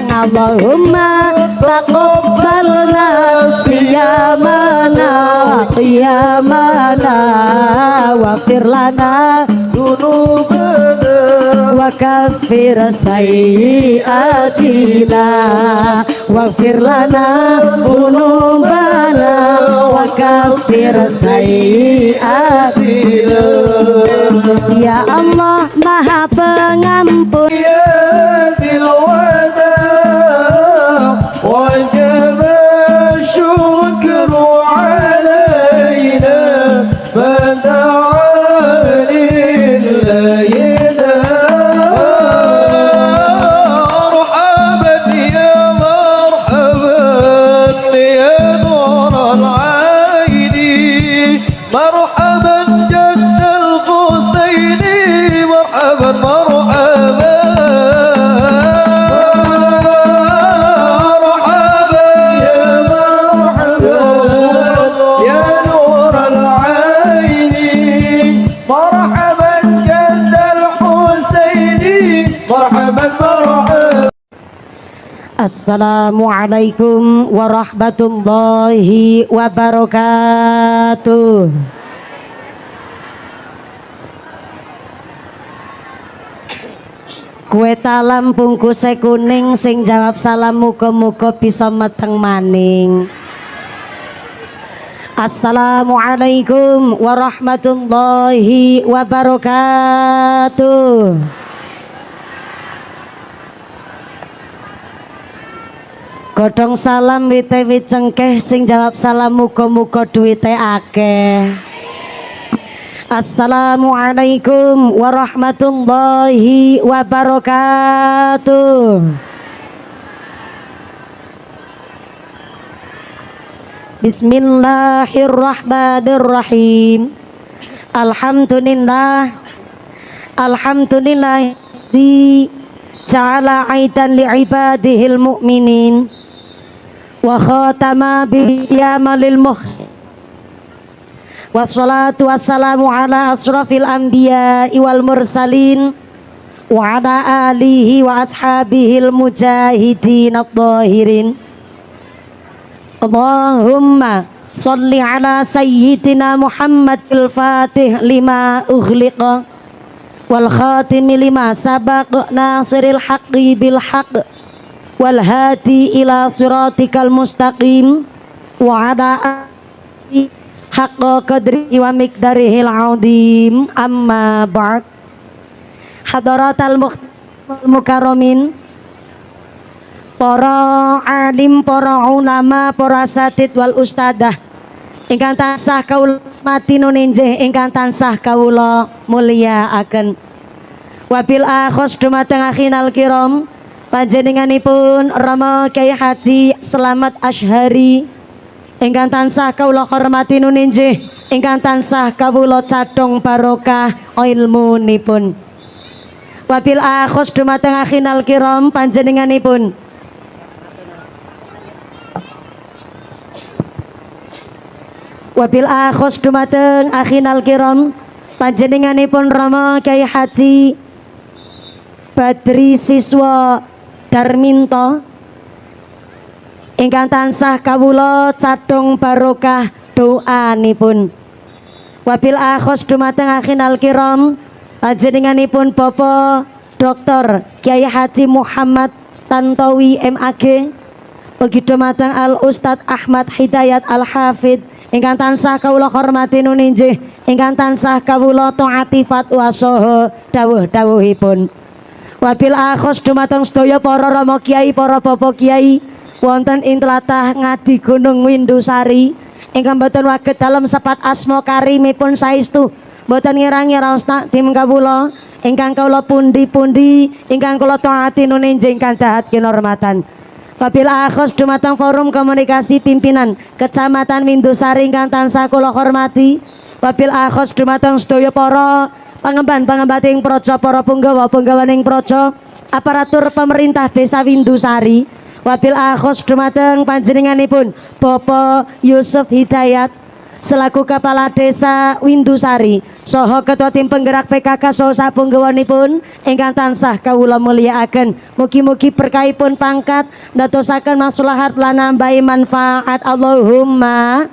Allahumma taqabbalna siyamana qiyamana waghfir lana dzunubana wa kaffir sayyi'atina waghfir lana dzunubana wa kaffir sayyi'atina. Ya Allah Maha Pengampun وجب الشكر علينا فدعا لله مرحبا يا مرحبا يا نور العين مرحبا جد القوسين مرحبا مرحبا Assalamualaikum warahmatullahi wabarakatuh. Kue talam bungkuse kuning sing jawab salam muga-muga bisa meteng maning. Assalamualaikum warahmatullahi wabarakatuh. Godhong salam wite cengkeh sing jawab salam muga-muga duwite akeh. Assalamualaikum warahmatullahi wabarakatuh. Bismillahirrahmanirrahim. Alhamdulillah di ja'ala aidan li'ibadihil mu'minin wa khatama bisyama lil wassalatu wassalamu ala asrafil anbiya wal mursalin wa ala alihi wa ashabihil mujahidin at-tahirin. Allahumma sholli ala sayyidina Muhammad al-fatih lima ughliqa wal khatimi lima sabaq nasiril haqqi bil haqq wal hadi ila siratikal mustaqim wa ala haqqa qadri wa miqdarihil azim amma ba'd. Hadaratal mukarramin, para alim, para ulama, para satid wal ustadah ingkang tansah kaula mati nuninjih ingkang tansah kaula mulyakaken. Wabil akhos dumateng akhinal kiram panjenenganipun Rama Kyai Haji Slamet Asyhari ingkang tansah kawula hormati nuninjih ingkang tansah kawula cadhong barokah ilmunipun. Wabil akhos dumateng akhinal kiram panjenenganipun wabil akhos dumateng akhinal kiram panjenenganipun Rama Kyai Haji Badri Siswa Darminto ingkang tansah kawula cadhong barokah doanipun. Wabil akhos dumateng akhinal kiram panjenenganipun Bapak Dr. Kyai Haji Muhammad Tantowi MAG ugi dumateng Al Ustadz Ahmad Hidayat Al Hafid ingkang tansah kawula hormati nuninjih ingkang tansah kawula taati fatwa saha dawuh-dawuhipun. Wabil akhos dumateng sedaya para rama kiai, para bapak kiai wonten ing tlatah Ngadi Gunung Windusari ingkang boten waget dalem sepat asma karimipun saestu boten ngirangi raos tim kawula ingkang kawula pundi-pundi ingkang kula taati nuninjih ingkang dahat kinurmatan. Wabil akhos dumateng forum komunikasi pimpinan Kecamatan Windusari ingkang tansah kula hormati. Wabil akhos dumateng sedaya para pangemban-pangembating praja, para punggawa-punggawaning praja, aparatur pemerintah Desa Windusari. Wabil akhos dumateng panjenenganipun Bapak Yusuf Hidayat selaku Kepala Desa Windusari saha Ketua Tim Penggerak PKK saha sapunggawanipun ingkang tansah kawula mulyakaken. Mugi-mugi berkahipun pangkat ndadosaken maslahat lan nambahi manfaat. Allahumma.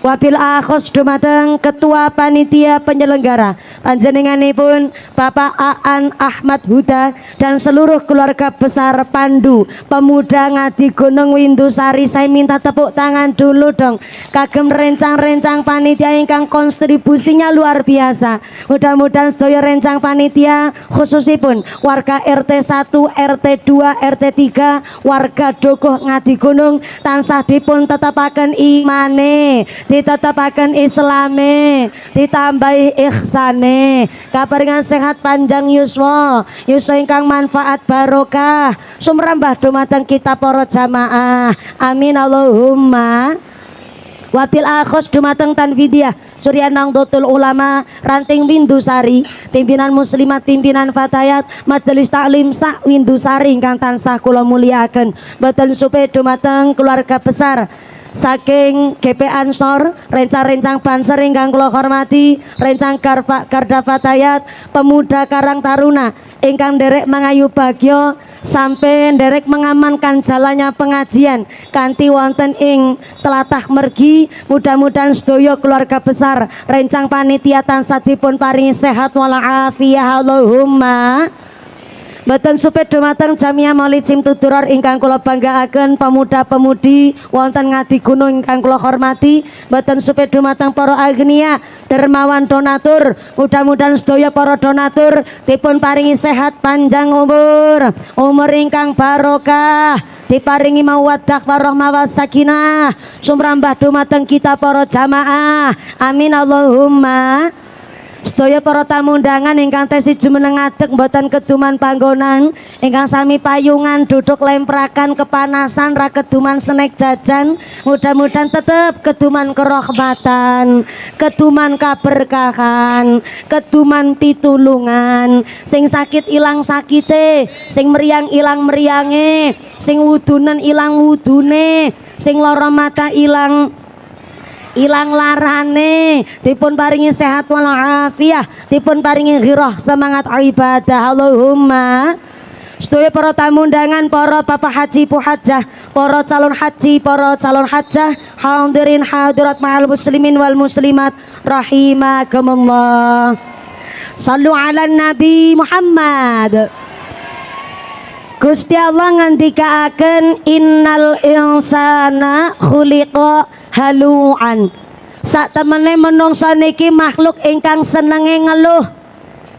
Wabil akhos dumateng Ketua Panitia Penyelenggara panjenenganipun Bapak Aan Ahmad Huda dan seluruh keluarga besar Pandu Pemuda Ngadi Gunung Windusari. Saya minta tepuk tangan dulu dong kagem rencang-rencang panitia ingkang kontribusinya luar biasa. Mudah-mudahan sedaya rencang panitia khususipun warga RT 1, RT 2, RT 3, warga Dogoh Ngadi Gunung tansah dipun tetapaken imane, ditetapaken islame, ditambahi ihsane, kaparingan sehat panjang yuswa, yuswa ingkang manfaat barokah sumrambah dumateng kita para jamaah. Amin Allahumma. Wabil akhos dumateng Tanfidiyah Surya Nahdlatul Ulama Ranting Windusari, pimpinan muslimat, pimpinan fatayat, majelis taklim sak Windusari ingkang tansah kula mulyakaken. Boten supe dumateng keluarga besar saking GP Ansor, rencang-rencang Banser ingkang kula hormati, rencang Garda Fatayat, pemuda Karang Taruna ingkang derek mangayu bagyo sampai derek mengamankan jalannya pengajian kanthi wonten ing tlatah mergi. Mudah-mudahan sedaya keluarga besar rencang panitia tansah dipun paringi sehat walafiat. Allahumma. Boten supaya dumateng Jamiah Maulid Simtuduror ingkang kula banggaaken, pemuda-pemudi wonten Ngadi Gunung ingkang kula hormati. Boten supaya dumateng para agnia dermawan donatur, mudah-mudahan sedaya para donatur dipun paringi sehat panjang umur ingkang barokah, diparingi mawaddah warahmah wasakinah sumrambah dumateng kita para jamaah. Amin Allahumma. Sedaya para tamu undangan ingkang tesi jumeneng ngadeg mboten keduman panggonan, ingkang sami payungan duduk lemprakan kepanasan ra keduman snack jajan, mudah-mudahan tetep keduman kerahmatan, keduman kaberkahan, keduman pitulungan, sing sakit ilang sakite, sing meriang ilang meriange, sing wudunen ilang wudune, sing lara mata ilang larane, dipun paringi sehat walafiat, dipun paringi ghirah semangat ibadah. Allahumma. Sedaya para tamu undangan, para bapak haji puhajah, para calon haji, para calon hajah, hadirin hadirat ma'al muslimin wal muslimat rahimakumullah. Sallu ala Nabi Muhammad. Gusti Allah ngandikaaken innal insana khuliqa haluan. Sak temene menungsa niki makhluk ingkang senenge ngeluh.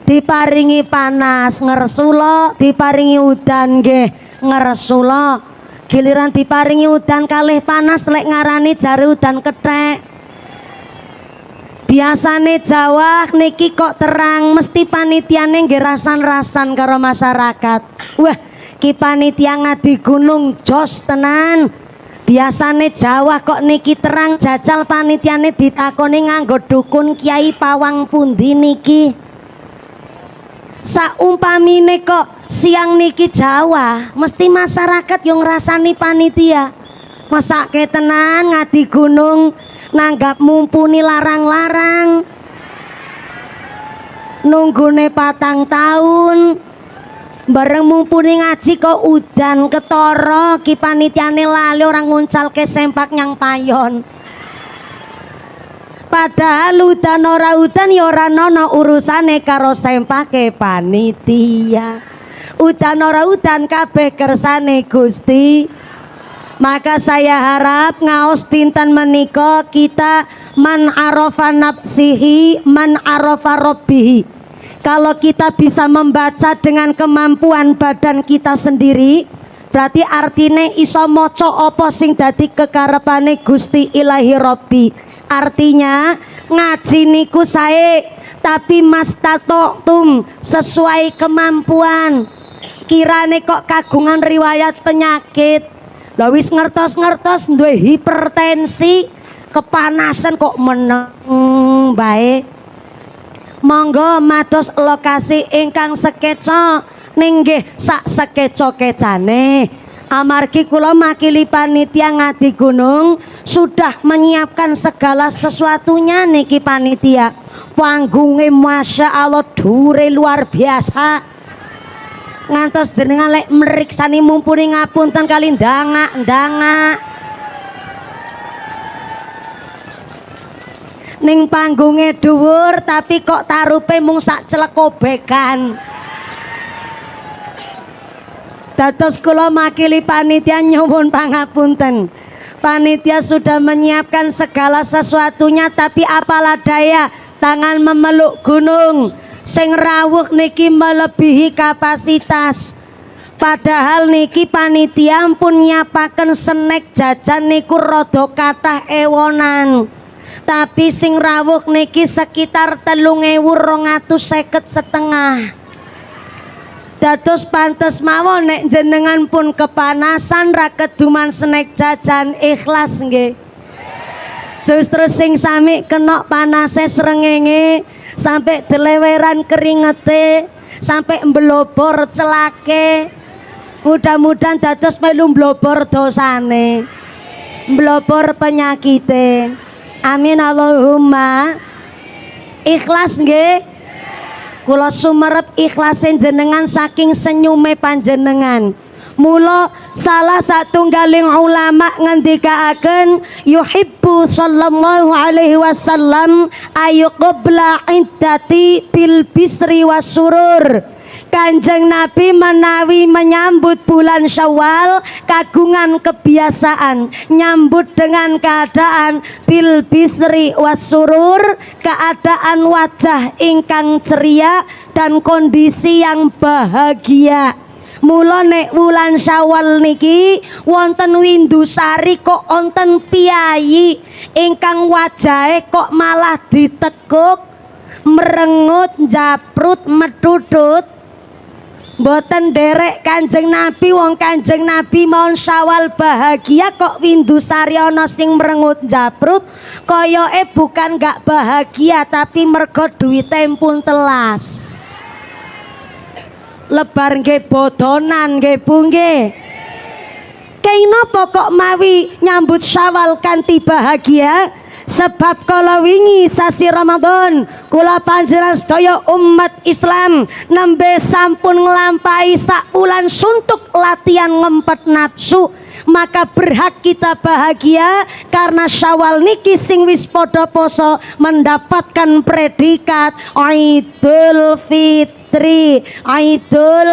Diparingi panas ngersula, diparingi udan nggih ngersula. Giliran diparingi udan kalih panas lek ngarani jare udan kethek. Biasane Jawa niki kok terang, mesti panitiane nggih rasan-rasan karo masyarakat. Wah, ki panitia Ngadi Gunung jos tenan. Biasane Jawa kok niki terang, jajal panitiane ditakoni nganggo dukun kiai pawang pundi niki. Saumpamine kok siang niki Jawa, mesti masyarakat yang ngrasani panitia. Masake tenan Ngadi Gunung nanggap mumpuni larang-larang. Nunggune 4 tahun. Bareng mumpuni ngaji kok udan ketara, ki panitiane lali orang nguncalke sempak nyang payon. Padahal udan ora udan ya ora ana urusane karo sempake panitia. Udan ora udan kabeh kersane Gusti. Maka saya harap ngaos dinten menika kita man arafa nafsihi man arafa rabbihi. Kalau kita bisa membaca dengan kemampuan badan kita sendiri, berarti artine iso maca apa sing dadi kekarepane Gusti Ilahi Rabbi. Artinya ngaji niku sae, tapi mastatoktum sesuai kemampuan. Kirane kok kagungan riwayat penyakit, lha wis ngertos-ngertos duwe hipertensi, kepanasan kok meneng bae. Monggo mados lokasi ingkang sekeca ninggih sak sekeca-kecane. Amargi kula makili panitia Ngadi Gunung sudah menyiapkan segala sesuatunya niki panitia. Panggungnya Masya Allah dure luar biasa. Ngantos jenengan lek meriksani mumpuni ngapunten kali ndangak ning panggunge dhuwur tapi kok tarupe mung sak celekobekan. Dados kula makili panitia nyuwun pangapunten. Panitia sudah menyiapkan segala sesuatunya tapi apalah daya tangan memeluk gunung sing rawuh niki melebihi kapasitas. Padahal niki panitia pun nyiapaken snack jajan niku rada kathah ewonan. Tapi sing rawuh niki sekitar 3.250 setengah. Dados pantes mawon nek jenengan pun kepanasan ra keduman snack jajan ikhlas nggih. Justru sing sami kena panase srengenge sampai deleweran keringete sampai mbelobor celake. Mudah-mudahan dados melu mblobor dosane, mblobor penyakite. Amin Allahumma. Ikhlas nggih. Kula sumerep ikhlasin jenengan saking senyume panjenengan. Mula salah satunggaling ulama ngendikaaken yuhibbu sallallahu alaihi wasallam ayuqbla iddati bil bisri wasurur. Kanjeng Nabi menawi menyambut bulan Syawal kagungan kebiasaan nyambut dengan keadaan bil bisri wasurur, keadaan wajah ingkang ceria dan kondisi yang bahagia. Mula nek wulan Syawal niki wonten Windusari kok wonten piyayi ingkang wajahe kok malah ditekuk merengut japrut medudut. Mboten derek Kanjeng Nabi, wong Kanjeng Nabi mohon Syawal bahagia kok Windusari ana sing merengut japrut. Koyoke bukan gak bahagia tapi mergo duwite pun telas. Lebar nggih bodonan nggih Bu nggih. Kaya napa kok mawi nyambut Syawal kanthi bahagia? Sebab kala wingi sasi Ramadan kula panjenengan sedaya umat Islam nembe sampun nglampahi sak wulan suntuk latihan ngempet nafsu, maka berhak kita bahagia karena Syawal niki sing wis padha poso mendapatkan predikat Idul Fitri. Idul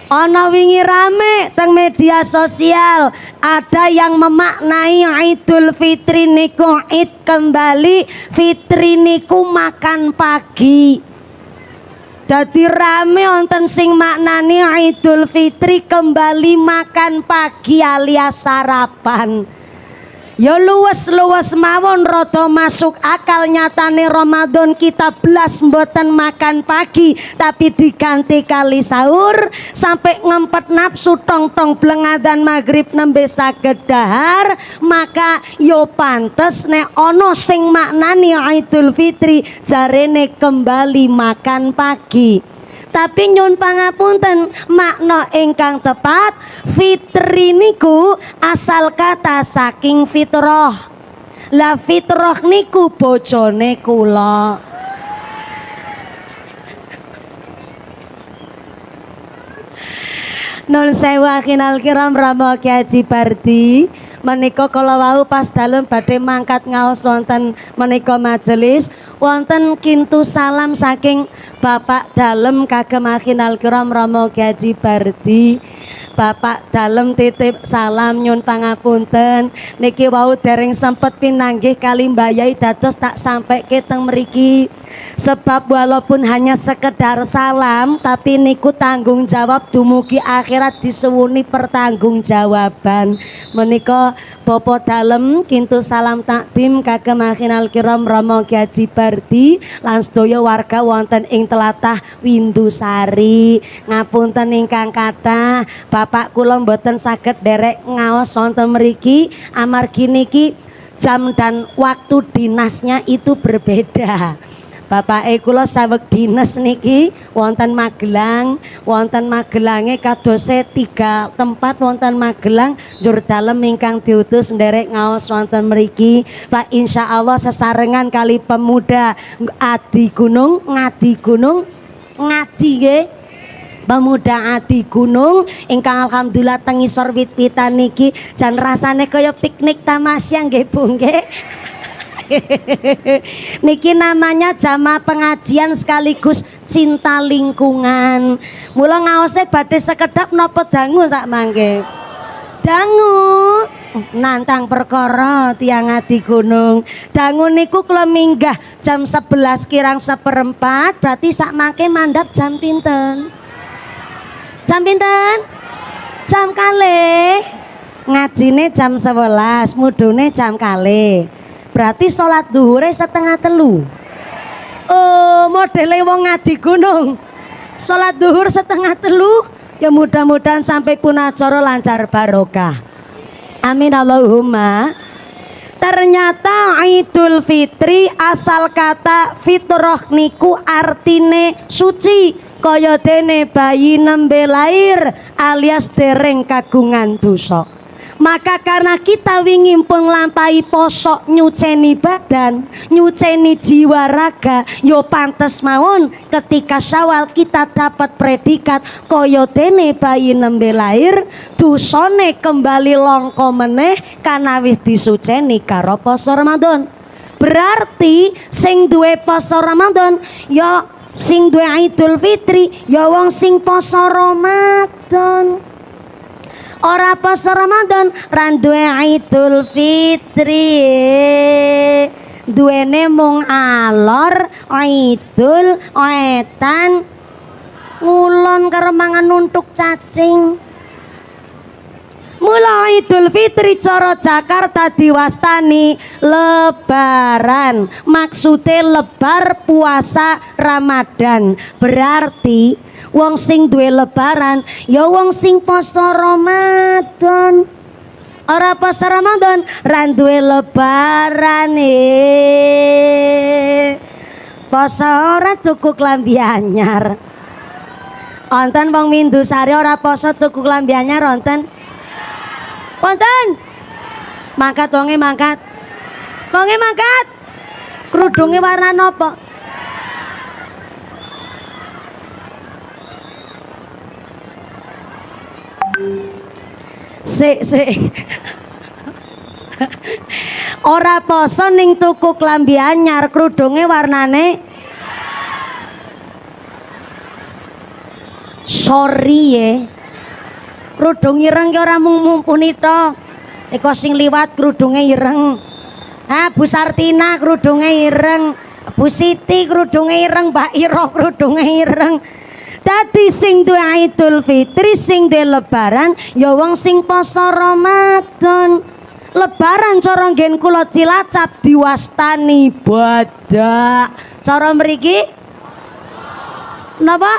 ana wingi rame teng media sosial, ada yang memaknai Idul Fitri niku id kembali, fitri niku makan pagi. Dadi rame wonten sing maknani Idul Fitri kembali makan pagi alias sarapan. Ya luwes-luwes mawon rada masuk akal. Nyatane Ramadan kita belas mboten makan pagi tapi diganti kali sahur sampai ngempet nafsu tong-tong blengadan maghrib nembe saged dahar. Maka yo pantes nek ana sing maknani Idul Fitri jarene kembali makan pagi. Tapi nyun pangapunten, makna ingkang tepat fitri niku asal kata saking fitrah. Lah fitrah niku bojone kula. Nun sewu akhinal kiram Rama Kyai Haji Bardi menika kala wau pas dalem badhe mangkat ngaos wonten menika majelis wonten kintu salam saking Bapak Dalem kagem akhinal kiram Rama Kyai Haji Bardi. Bapak Dalem titip salam nyun pangapunten niki wau dereng sempet pinanggih kali mbayai dados tak sampai teng mriki. Sebab walaupun hanya sekedar salam tapi niku tanggung jawab dumugi akhirat disuwuni pertanggungjawaban. Menika Bapak Dalem kintu salam takdim kagem akhinal kiram Rama Kyai Haji Bardi lan sedaya warga wonten ing tlatah Windusari. Ngapunten ingkang kathah, Bapak kula mboten saged derek ngaos wonten mriki amargi niki jam dan waktu dinasnya itu berbeda. Bapake kula saweg dinas niki wonten Magelang, wonten Magelange kadose 3 tempat wonten Magelang njur dalem ingkang diutus nderek ngaos wonten mriki. Pak insyaallah sesarengan kali pemuda Adi Gunung, Ngadi Gunung, Ngadi nggih. Pemuda Adi Gunung ingkang alhamdulillah teng ngisor wit-witan niki jan rasane kaya piknik tamasya nggih Bu nggih. Niki namanya jamaah pengajian sekaligus cinta lingkungan. Mula ngaose badhe sekedap napa dangu sak mangke. Dangu nantang perkara tiang Adi Gunung. Dangu niku kula minggah jam 11 kirang 1/4 berarti sak mangke mandhap jam pinten? Jam pinten? Jam kalih. Ngajine jam 11, mudune jam kalih. Berarti sholat duhure 2:30. Oh, modele wong Ngadi Gunung. Sholat duhur 2:30. Ya mudah-mudahan sampai pun acara lancar barokah. Amin Allahumma. Ternyata Idul Fitri asal kata fitrah niku artine suci. Kaya dene bayi nembe lair alias dereng kagungan dosa. Maka karena kita wingi pun nglampahi poso nyuceni badan, nyuceni jiwa raga, yo pantes mawon ketika Syawal kita dapat predikat kaya dene bayi nembe lair, dosane kembali longko meneh karena wis disuceni karo poso Ramadan. Berarti sing duwe poso Ramadan ya sing duwe Idul Fitri ya wong sing poso Ramadan. Ora poso Ramadan ran duwe Idul Fitri, duwene mung alor, idul, etan, ngulon karo mangan nuntuk cacing. Mula Idul Fitri cara Jakarta diwastani lebaran. Maksude lebar puasa Ramadan. Berarti wong sing duwe lebaran ya wong sing poso Ramadan. Ora poso Ramadan ra duwe lebaran poso ora tuku klambi anyar. Wonten wong Mindusari ora poso tuku klambi anyar wonten? Wonten? Mangkat wonge mangkat. Wonge mangkat. Kerudunge warna napa? Sik. Ora poso ning tuku klambi anyar, kerudunge warnane sorry ye. Kerudung ireng ki ora mung mumpuni to. Eko sing liwat kerudunge ireng. Ah, Bu Sartina kerudunge ireng. Bu Siti kerudunge ireng, Mbak Iro kerudunge ireng. Dadi sing duwe Idul Fitri, sing duwe lebaran ya wong sing poso Ramadan. Lebaran cara nggen kula Cilacap diwastani badak. Cara mriki napa?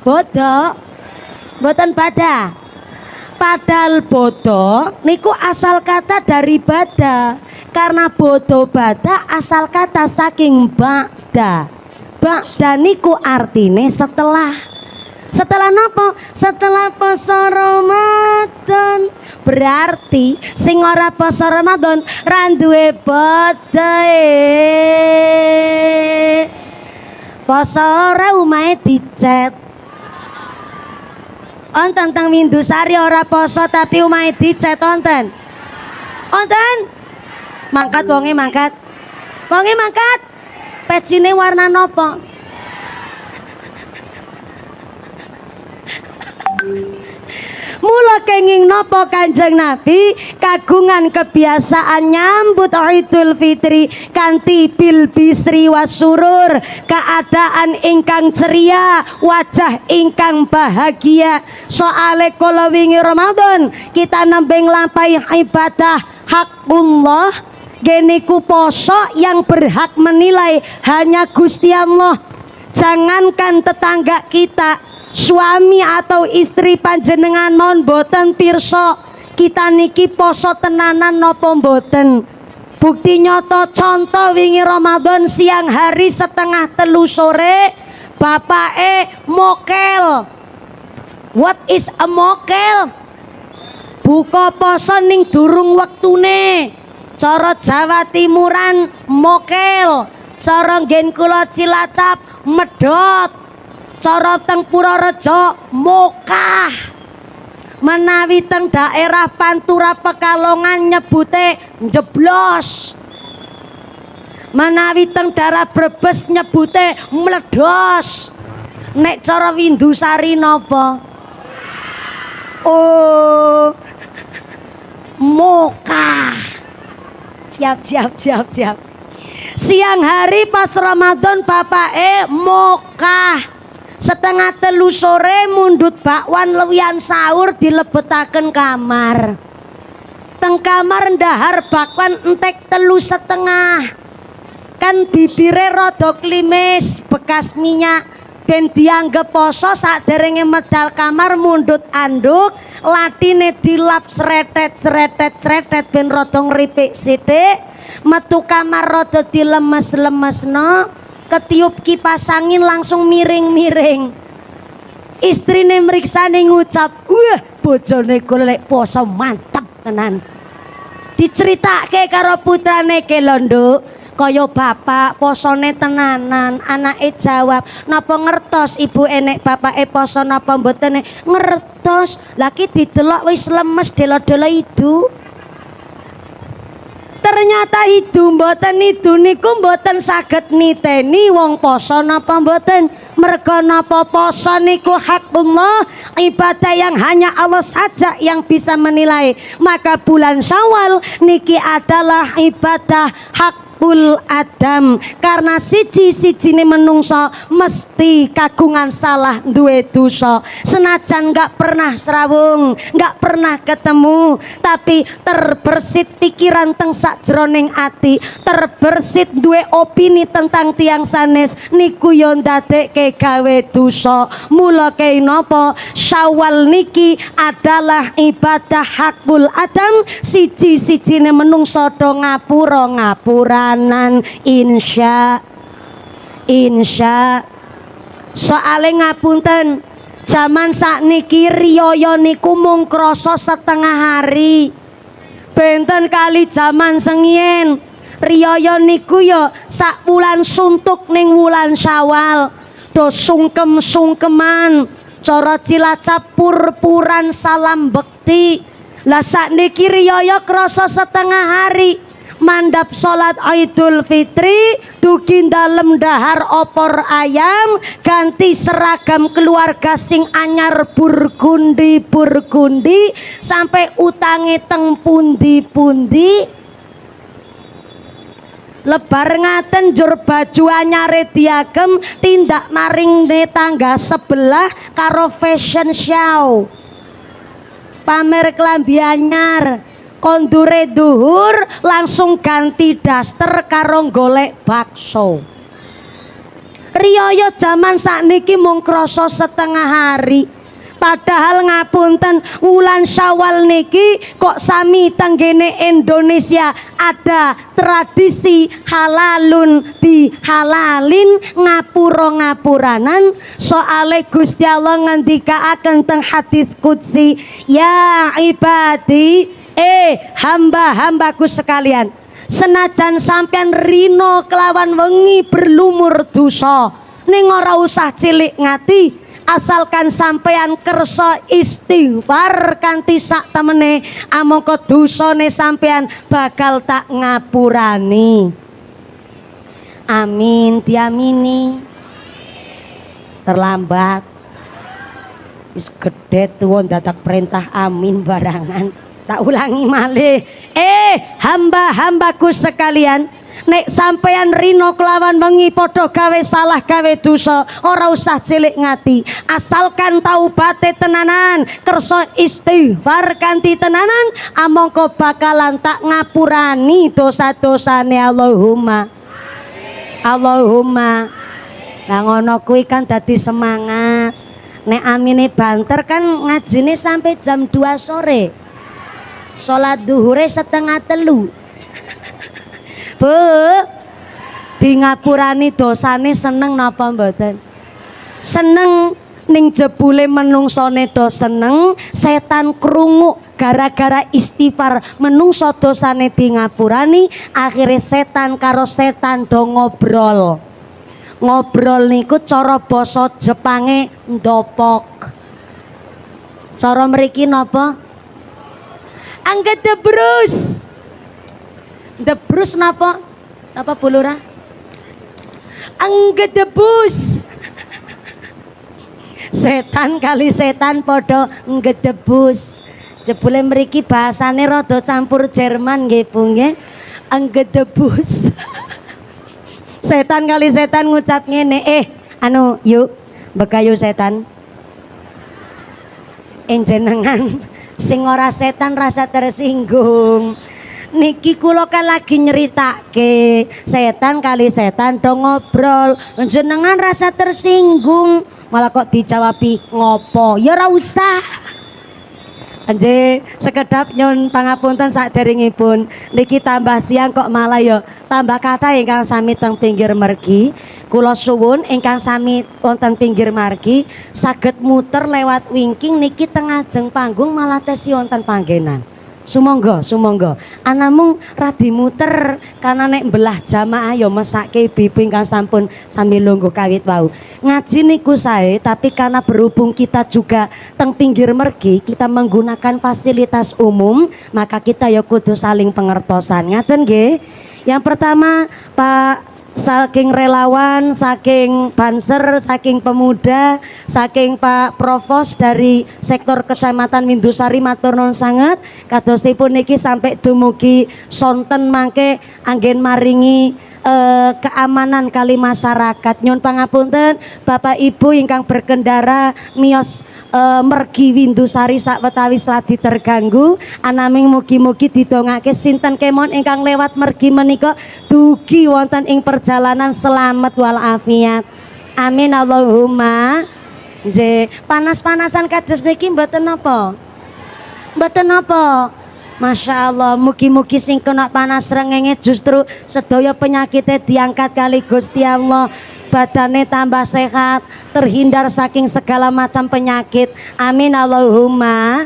Bodok. Mboten badak. Padahal bodo niku asal kata dari bada. Karena bodo bada asal kata saking ba'da. Ba'da niku artine setelah. Setelah napa? Setelah poso Ramadan. Berarti sing ora poso Ramadan ra duwe bodoe. Poso ora umahe dicet. Onten teng Mindusari ora poso tapi umahe dicet onten. Onten? Mangkat wonge mangkat. Wonge mangkat. Pecine warna napa? Mula kenging nopo Kanjeng Nabi kagungan kebiasaan nyambut Idul Fitri kanthi bil bisri wasurur, keadaan ingkang ceria, wajah ingkang bahagia. Soale kala wingi Ramadan kita nembe nglampahi ibadah hakullah, geniku poso yang berhak menilai hanya Gusti Allah. Jangankan tetangga kita, suami atau istri panjenengan mohon boten pirsa kita niki poso tenanan napa mboten. Bukti nyata contoh wingi Ramadan siang hari setengah telu sore bapake mokel. What is a mokel? Buka poso ning durung wektune. Cara Jawa Timuran mokel, cara nggen kula Cilacap medhot, cara teng Purworejo mokah. Menawi teng daerah Pantura Pekalongan nyebute njeblos, menawi teng daerah Brebes nyebute meledos, nek cara Windusari napa? Oh, mokah. Siap. Siang hari pas Ramadan bapake mokah. Setengah telu sore mundut bakwan lewian sahur dilebetaken kamar. Teng kamar ndahar bakwan entek 3,5. Kan bibire rada klimis bekas minyak ben dianggep poso saderenge medal kamar mundut anduk latine dilap sretet ben rada ngripik sithik metu kamar rada dilemes-lemesno ketiup kipas angin langsung miring-miring. Istrine mriksane ngucap, "Wah, bojone golek poso mantep tenan." Diceritake karo putrane Kelondo, kaya bapak posone tenanan. Anake jawab, "Napa ngertos ibu enek bapake poso napa mboten?" "Ngertos." Lagi didelok wis lemes delo-delo itu. Ternyata itu niku mboten saged niteni wong poso napa mboten. Merga napa poso niku hakullah, ibadah yang hanya Allah saja yang bisa menilai. Maka bulan Syawal niki adalah ibadah hak Adam, karena siji-sijine menungso mesti kagungan salah duwe dosa. Senajan gak pernah serawung, gak pernah ketemu, tapi terbersit pikiran teng sakjroning ati, terbersit duwe opini tentang tiang sanes niku yo ndadekke gawe dosa. Mula kei napa Syawal niki adalah ibadah hakul Adam, siji-sijine menungso do ngapura insya soale ngapunten zaman sakniki riyaya niku mung krasa setengah hari, benten kali zaman sengien riyaya niku ya sak wulan suntuk ning wulan Syawal do sungkem-sungkeman cara Cilacap pur-puran salam bekti. Lah sakniki riyaya krasa setengah hari, mandap salat Idul Fitri dugi dalem dahar opor ayam ganti seragam keluarga sing anyar burgundi sampai utange teng pundi-pundi lebar ngaten jur baju anyare diagem tindak maring tangga sebelah karo fashion show pamer klambi anyar. Kondure duhur langsung ganti daster karo golek bakso. Riyaya jaman sakniki mung krasa setengah hari. Padahal ngapunten wulan Syawal niki kok sami tenggene Indonesia ada tradisi halalun bihalalin ngapura-ngapuranan. Soale Gusti Allah ngendikaaken teng hadis qudsi, "Ya ibadi, hamba-hambaku sekalian, senajan sampean rino kelawan wengi berlumur dosa ning ora usah cilik ngati, asalkan sampean kersa istighfar kanthi sak temene, amangka dosane sampean bakal tak ngapurani." Amin, diamini. Terlambat wis gedhe tuwa dadak perintah amin barangan. Tak ulangi malih, hamba-hambaku sekalian, nek sampeyan rino kelawan wengi padha gawe salah gawe dosa, ora usah cilik ngati, asalkan taubate tenanan, kersa istighfar kanthi tenanan, amangka bakalan tak ngapurani dosa-dosane. Allahumma. Lah ngono kuwi kan dadi semangat. Nek amine banter kan ngajine sampai jam 2 sore. Salat duhure setengah 3. Bu, di ngapurani dosane seneng napa mboten? Seneng. Ning jebule menungsone do seneng, setan krungu gara-gara istighfar menungso dosane di ngapurani, akhirnya setan karo setan do ngobrol. Ngobrol niku cara basa Jepange ndopok. Cara mriki napa? Angget debrus. Debrus napa? Napa Bu Lurah? Angget debus. Setan kali setan podo ngedebus. Jebule mriki bahasane rada campur Jerman nggih Bu nggih. Ngedebus. Setan kali setan ngucap ngene, anu yuk begayu setan. Jenengan sing ora setan rasa tersinggung. Niki kula kan lagi nyeritake setan kali setan do ngobrol, jenengan rasa tersinggung malah kok dijawabi ngopo, ya ora usah. Anje sekedap nyun pangapunten saderengipun niki tambah siang kok malah ya tambah kata ingkang sami teng pinggir mergi. Kula suwun ingkang sami wonten pinggir margi saged muter lewat wingking niki teng ajeng panggung malah tesi wonten panggenan. Sumangga, sumangga. Anamung radi muter karena nek belah jamaah ya mesake ibu ingkang sampun sami lungguh kawit wau. Ngaji niku sae, tapi karena berhubung kita juga teng pinggir mergi, kita menggunakan fasilitas umum, maka kita ya kudu saling pengertosan. Ngaten nggih? Yang pertama, Pak, saking relawan, saking banser, saking pemuda, saking Pak Provos dari sektor Kecamatan Windusari matur nuwun sanget. Kadosipun niki sampai dumugi sonten mangke anggen maringi keamanan kali masyarakat. Nyun pangapunten Bapak Ibu ingkang berkendara miyos mergi Windusari sawetawis ladi terganggu, anaming mugi-mugi didongake sinten kemon ingkang lewat mergi menika dugi wonten ing perjalanan selamat walafiat. Amin Allahumma. Nggih, panas-panasan kados niki mboten napa? Mboten napa? Masya Allah, mugi-mugi sing kena panas srengenge justru sedaya penyakitnya diangkat kali Gusti Allah, badane tambah sehat, terhindar saking segala macam penyakit. Amin Allahumma.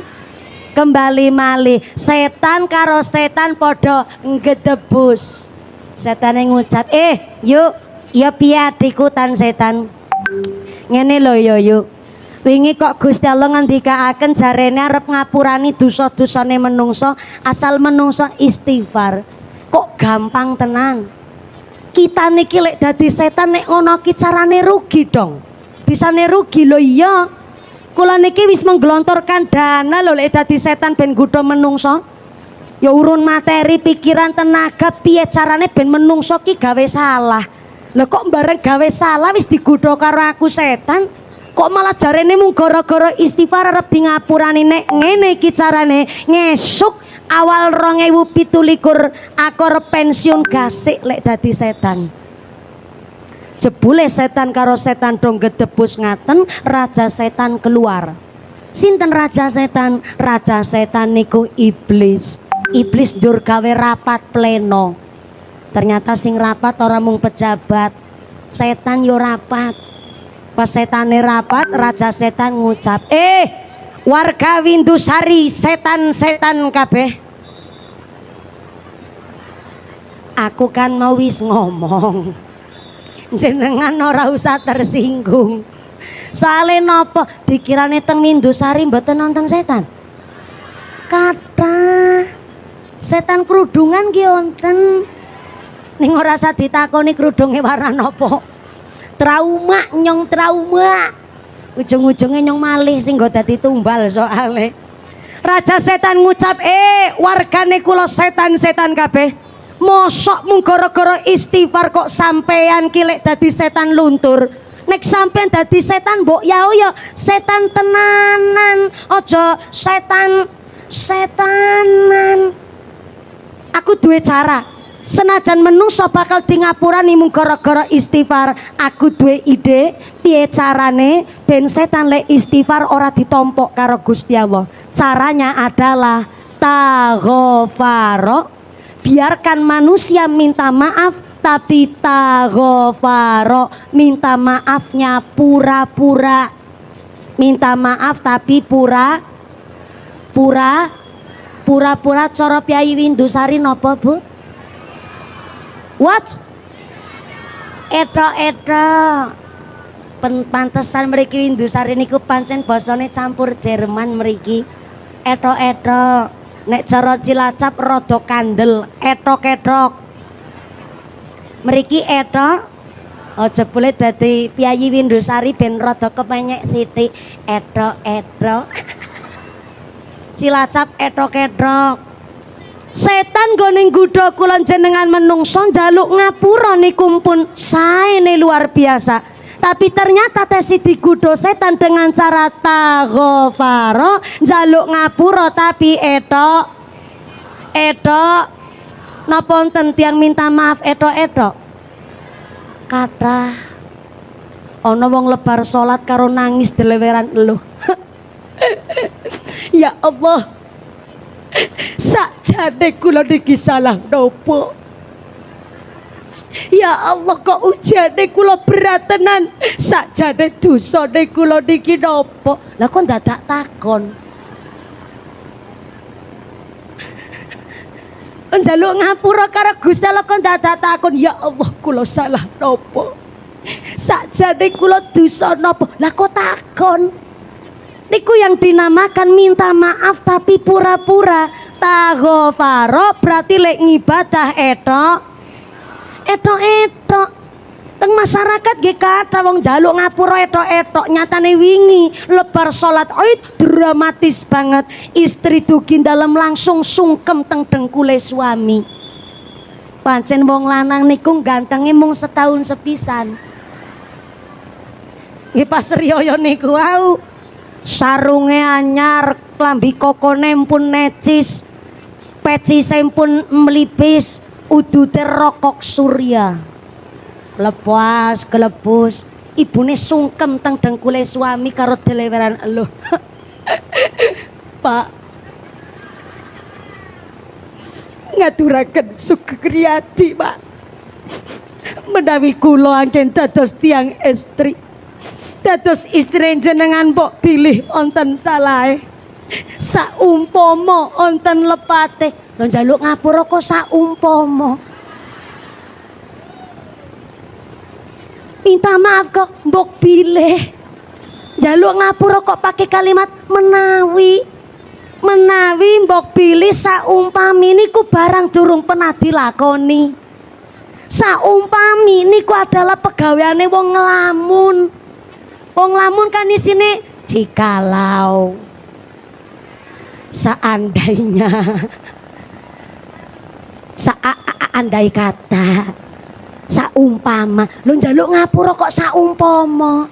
Kembali malih, setan karo setan podo ngedebus. Setan yang ngucap, yuk, ya piye adikutan setan. Ngene lho yo yuk. Wingi kok Gusti Allah ngendikaaken jarene arep ngapurani dosa-dosane menungso asal menungso istighfar. Kok gampang tenan. Kita niki lek dadi setan nek ngono ki carane rugi dong. Bisane rugi lho iya. Kula niki wis menggelontorkan dana lho lek dadi setan ben nggodha menungso. Ya urun materi, pikiran, tenaga, piye carane ben menungso ki gawe salah. Lah kok bareng gawe salah wis digodha karo aku setan. Kok malah jarene mung gara-gara istighfar arep di ngapurani. Nek ngene iki carane ngesuk awal 2017 aku arep pensiun gasik lek dadi setan. Jebule setan karo setan dong gedebus ngaten, raja setan keluar. Sinten raja setan? Raja setan niku iblis. Iblis ndur gawe rapat pleno. Ternyata sing rapat ora mung pejabat, setan yo rapat. Pas setane rapat, raja setan ngucap, warga Windusari setan-setan kabeh. Aku kan mau wis ngomong, jenengan ora usah tersinggung. Soale nopo dikirane teng Windusari mboten nonton setan. Kata setan kerudungan ki wonten. Ning ora usah ditakoni kerudunge warna nopo. Trauma nyong trauma. Ujung-ujungnya nyong malih sing nggo dadi tumbal soale. Raja setan ngucap, wargane kula setan-setan kabeh. Mosok mung gara-gara istighfar kok sampean kilek dadi setan luntur. Nek sampean dadi setan mbok yao ya setan tenanan, aja setan-setanan. Aku duwe cara. Senajan menungso bakal di ngapurani mung gara-gara istighfar, aku duwe ide piye carane ben setan lek istighfar ora ditompok karo Gusti Allah. Caranya adalah taghfaro biarkan manusia minta maaf, tapi taghafaro, minta maafnya pura-pura. Minta maaf tapi pura-pura cara Piyayi Windusari napa Bu? What? Etok-etok. Pantesan mriki Windusari niku pancen basane campur Jerman mriki. Etok-etok. Nek cara Cilacap rada kandel, etok-etok. Mriki etok. Aja boleh dadi Piyayi Windusari ben rada kepenyek sithik. Etok-etok. Cilacap etok-etok. Setan gone nggodha kula jenengan menungso njaluk ngapura niku pun saene luar biasa. Tapi ternyata tesi digodha setan dengan cara taghafara, njaluk ngapura tapi etok. Napa wonten tiyang minta maaf etok-etok? Kathah. Ana wong lebar salat karo nangis deleweran eluh. Ya Allah, sakjane kula niki salah nopo? Ya Allah, kok ujane kula berat tenan. Sakjane dosane kula niki nopo? Lah kok dadak takon? Njaluk ngapura karo Gusti Allah kok dadak takon. Ya Allah, kula salah nopo? Sakjane kula dosa nopo? Lah kok takon? Niku yang dinamakan minta maaf tapi pura-pura. Taghafara berarti lek ngibadah etok. Teng masyarakat nggih kathah wong njaluk ngapura etok-etok. Nyatane wingi lebar salat Id dramatis banget. Istri dugi dalem langsung sungkem teng dengkule suami. Pancen wong lanang niku gantenge mung setahun sepisan. Nggih pas riyaya niku wau. Sarunge anyar, klambi kokone pun necis, pecise pun mlipis, udute rokok surya. Lepas gelebus, ibune sungkem teng dengkule suami karo deleweran eluh. Pak, ngaturaken sugeng Pak. Menawi kula anggen dados tiyang estri, dados istri jenengan mbok pilih onten salahe. Saumpama onten lepate, lho njaluk ngapura kok saumpama. Minta maaf kok mbok pilih. Njaluk ngapura kok pakai kalimat menawi. Menawi mbok pilih saumpami niku barang durung pernah dilakoni. Saumpami niku adalah pegaweane wong ngelamun. Wong lamun kan isine jikalau, seandainya, andai kata, saumpama. Lu njaluk ngapura kok saumpama?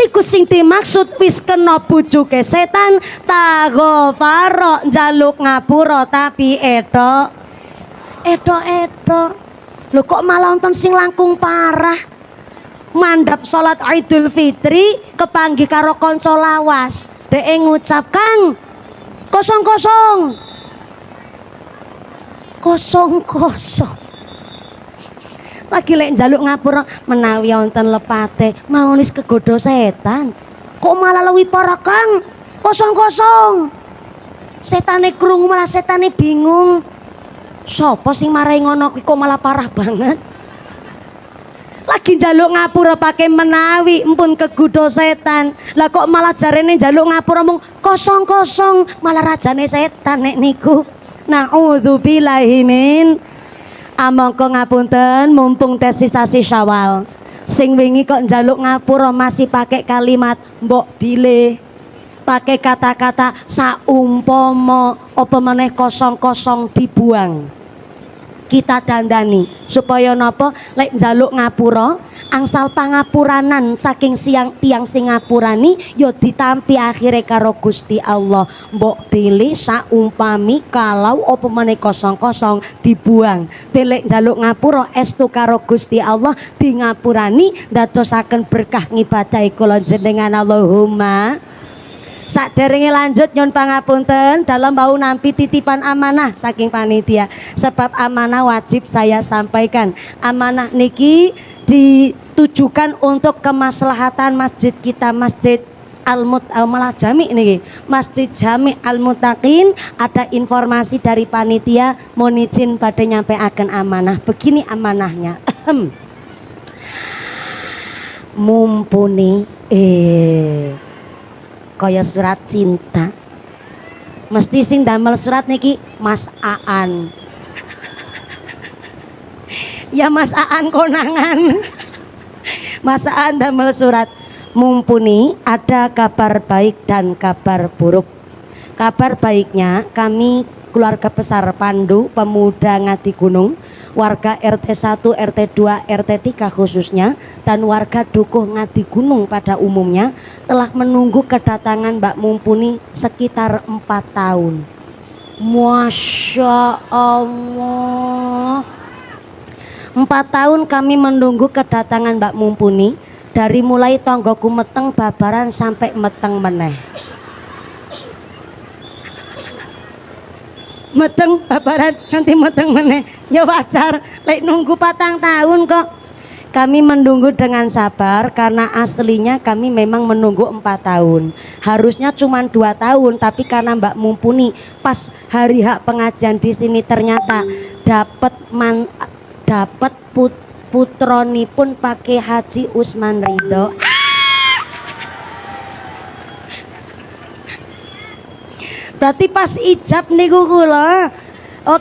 Niku sing dimaksud wis kena bujuke setan. Taghafara njaluk ngapura tapi etok. Lho kok malah wonten sing langkung parah. Mandap salat Idul Fitri kepanggih karo kanca lawas. Dhek ngucap, "Kang, kosong." Lagi lek njaluk ngapura menawi wonten lepate mau wis kegodha setan. Kok malah luwih para Kang? Kosong. Setane krungu malah setane bingung. Sopo sing marai ngono kuwi kok malah parah banget? Lagi njaluk ngapura pakai menawi empun kegodha setan. Lah kok malah jarene njaluk ngapura mung kosong, malah rajane setan nek niku. Naudzubillahi min. Amangka ngapunten mumpung tes sasi Syawal. Sing wingi kok njaluk ngapura masih pakai kalimat mbok bilih. Pakai kata-kata saumpama apa meneh kosong dibuang. Kita dandani supaya napa lek njaluk ngapura angsal pangapuranan saking tiang sing ngapurani ya ditampi akhire karo Gusti Allah. Mbok pilih saumpami kalau apa meneh kosong dibuang. Lek njaluk ngapura estu karo Gusti Allah di ngapurani ndadosaken berkah ngibadahi kula jenengan. Allahumma Saderenge lanjut nyun pangapunten dalam bau nampi titipan amanah saking panitia. Sebab amanah wajib saya sampaikan. Amanah niki ditujukan untuk kemaslahatan masjid kita, Masjid malah Jami niki. Masjid Jami Al Muttaqin. Ada informasi dari panitia mohon izin pada nyampeaken amanah. Begini amanahnya. Mumpuni kaya surat cinta mesti sing damel surat niki Mas Aan. Ya Mas Aan konangan. Mas Aan damel surat. Mumpuni ada kabar baik dan kabar buruk. Kabar baiknya kami keluarga besar Pandu Pemuda Ngadi Gunung, warga RT 1, RT 2, RT 3 khususnya, dan warga Dukuh Ngadi Gunung pada umumnya telah menunggu kedatangan Mbak Mumpuni sekitar 4 tahun. Masya Allah, 4 tahun kami menunggu kedatangan Mbak Mumpuni, dari mulai tonggoku meteng babaran sampai meteng meneh. Meteng babaran nanti meteng meneh ya wajar, lek nunggu 4 tahun kok. Kami menunggu dengan sabar karena aslinya kami memang menunggu 4 tahun. Harusnya cuma 2 tahun, tapi karena Mbak Mumpuni pas hari hak pengajian di sini ternyata dapat putronipun pakai Haji Usman Ridho. Berarti pas ijab niku kula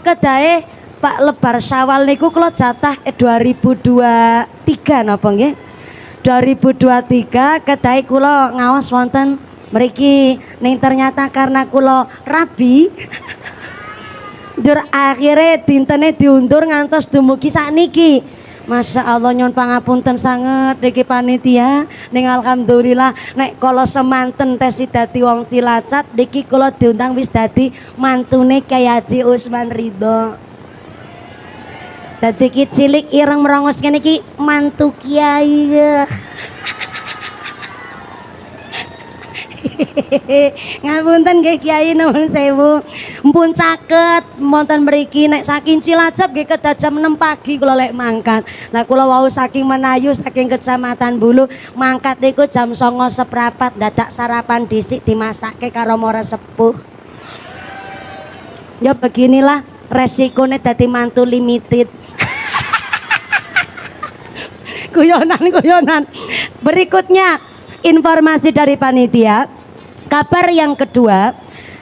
kedahe Pak Lebar Syawal niku kula jatah 2023 napa nggih? 2023 kedahe kula ngaos wonten mriki ning ternyata karena kula rabi njur akhire dintene diundur ngantos dumugi sakniki. Masya Allah nyun pangapunten sanget niki panitia. Ning alhamdulillah nek kala semanten tesi dadi wong Cilacap niki kula diundang wis dadi mantune Kyai Haji Usman Ridho. Dadi ki cilik ireng merongos kene iki mantu kiai. Ngapunten nggih Kiai nuwun sewu. Mpun caket wonten mriki nek saking Cilacap nggih kedah jam 6 pagi kula lek mangkat. Lah kula wau saking Menayu saking Kecamatan Bulu mangkat niku jam 09.15 dadak sarapan dhisik dimasakke karo mora sepuh. Ya beginilah resikonya dadi mantu limited. Guyonan. Berikutnya informasi dari panitia. Kabar yang kedua,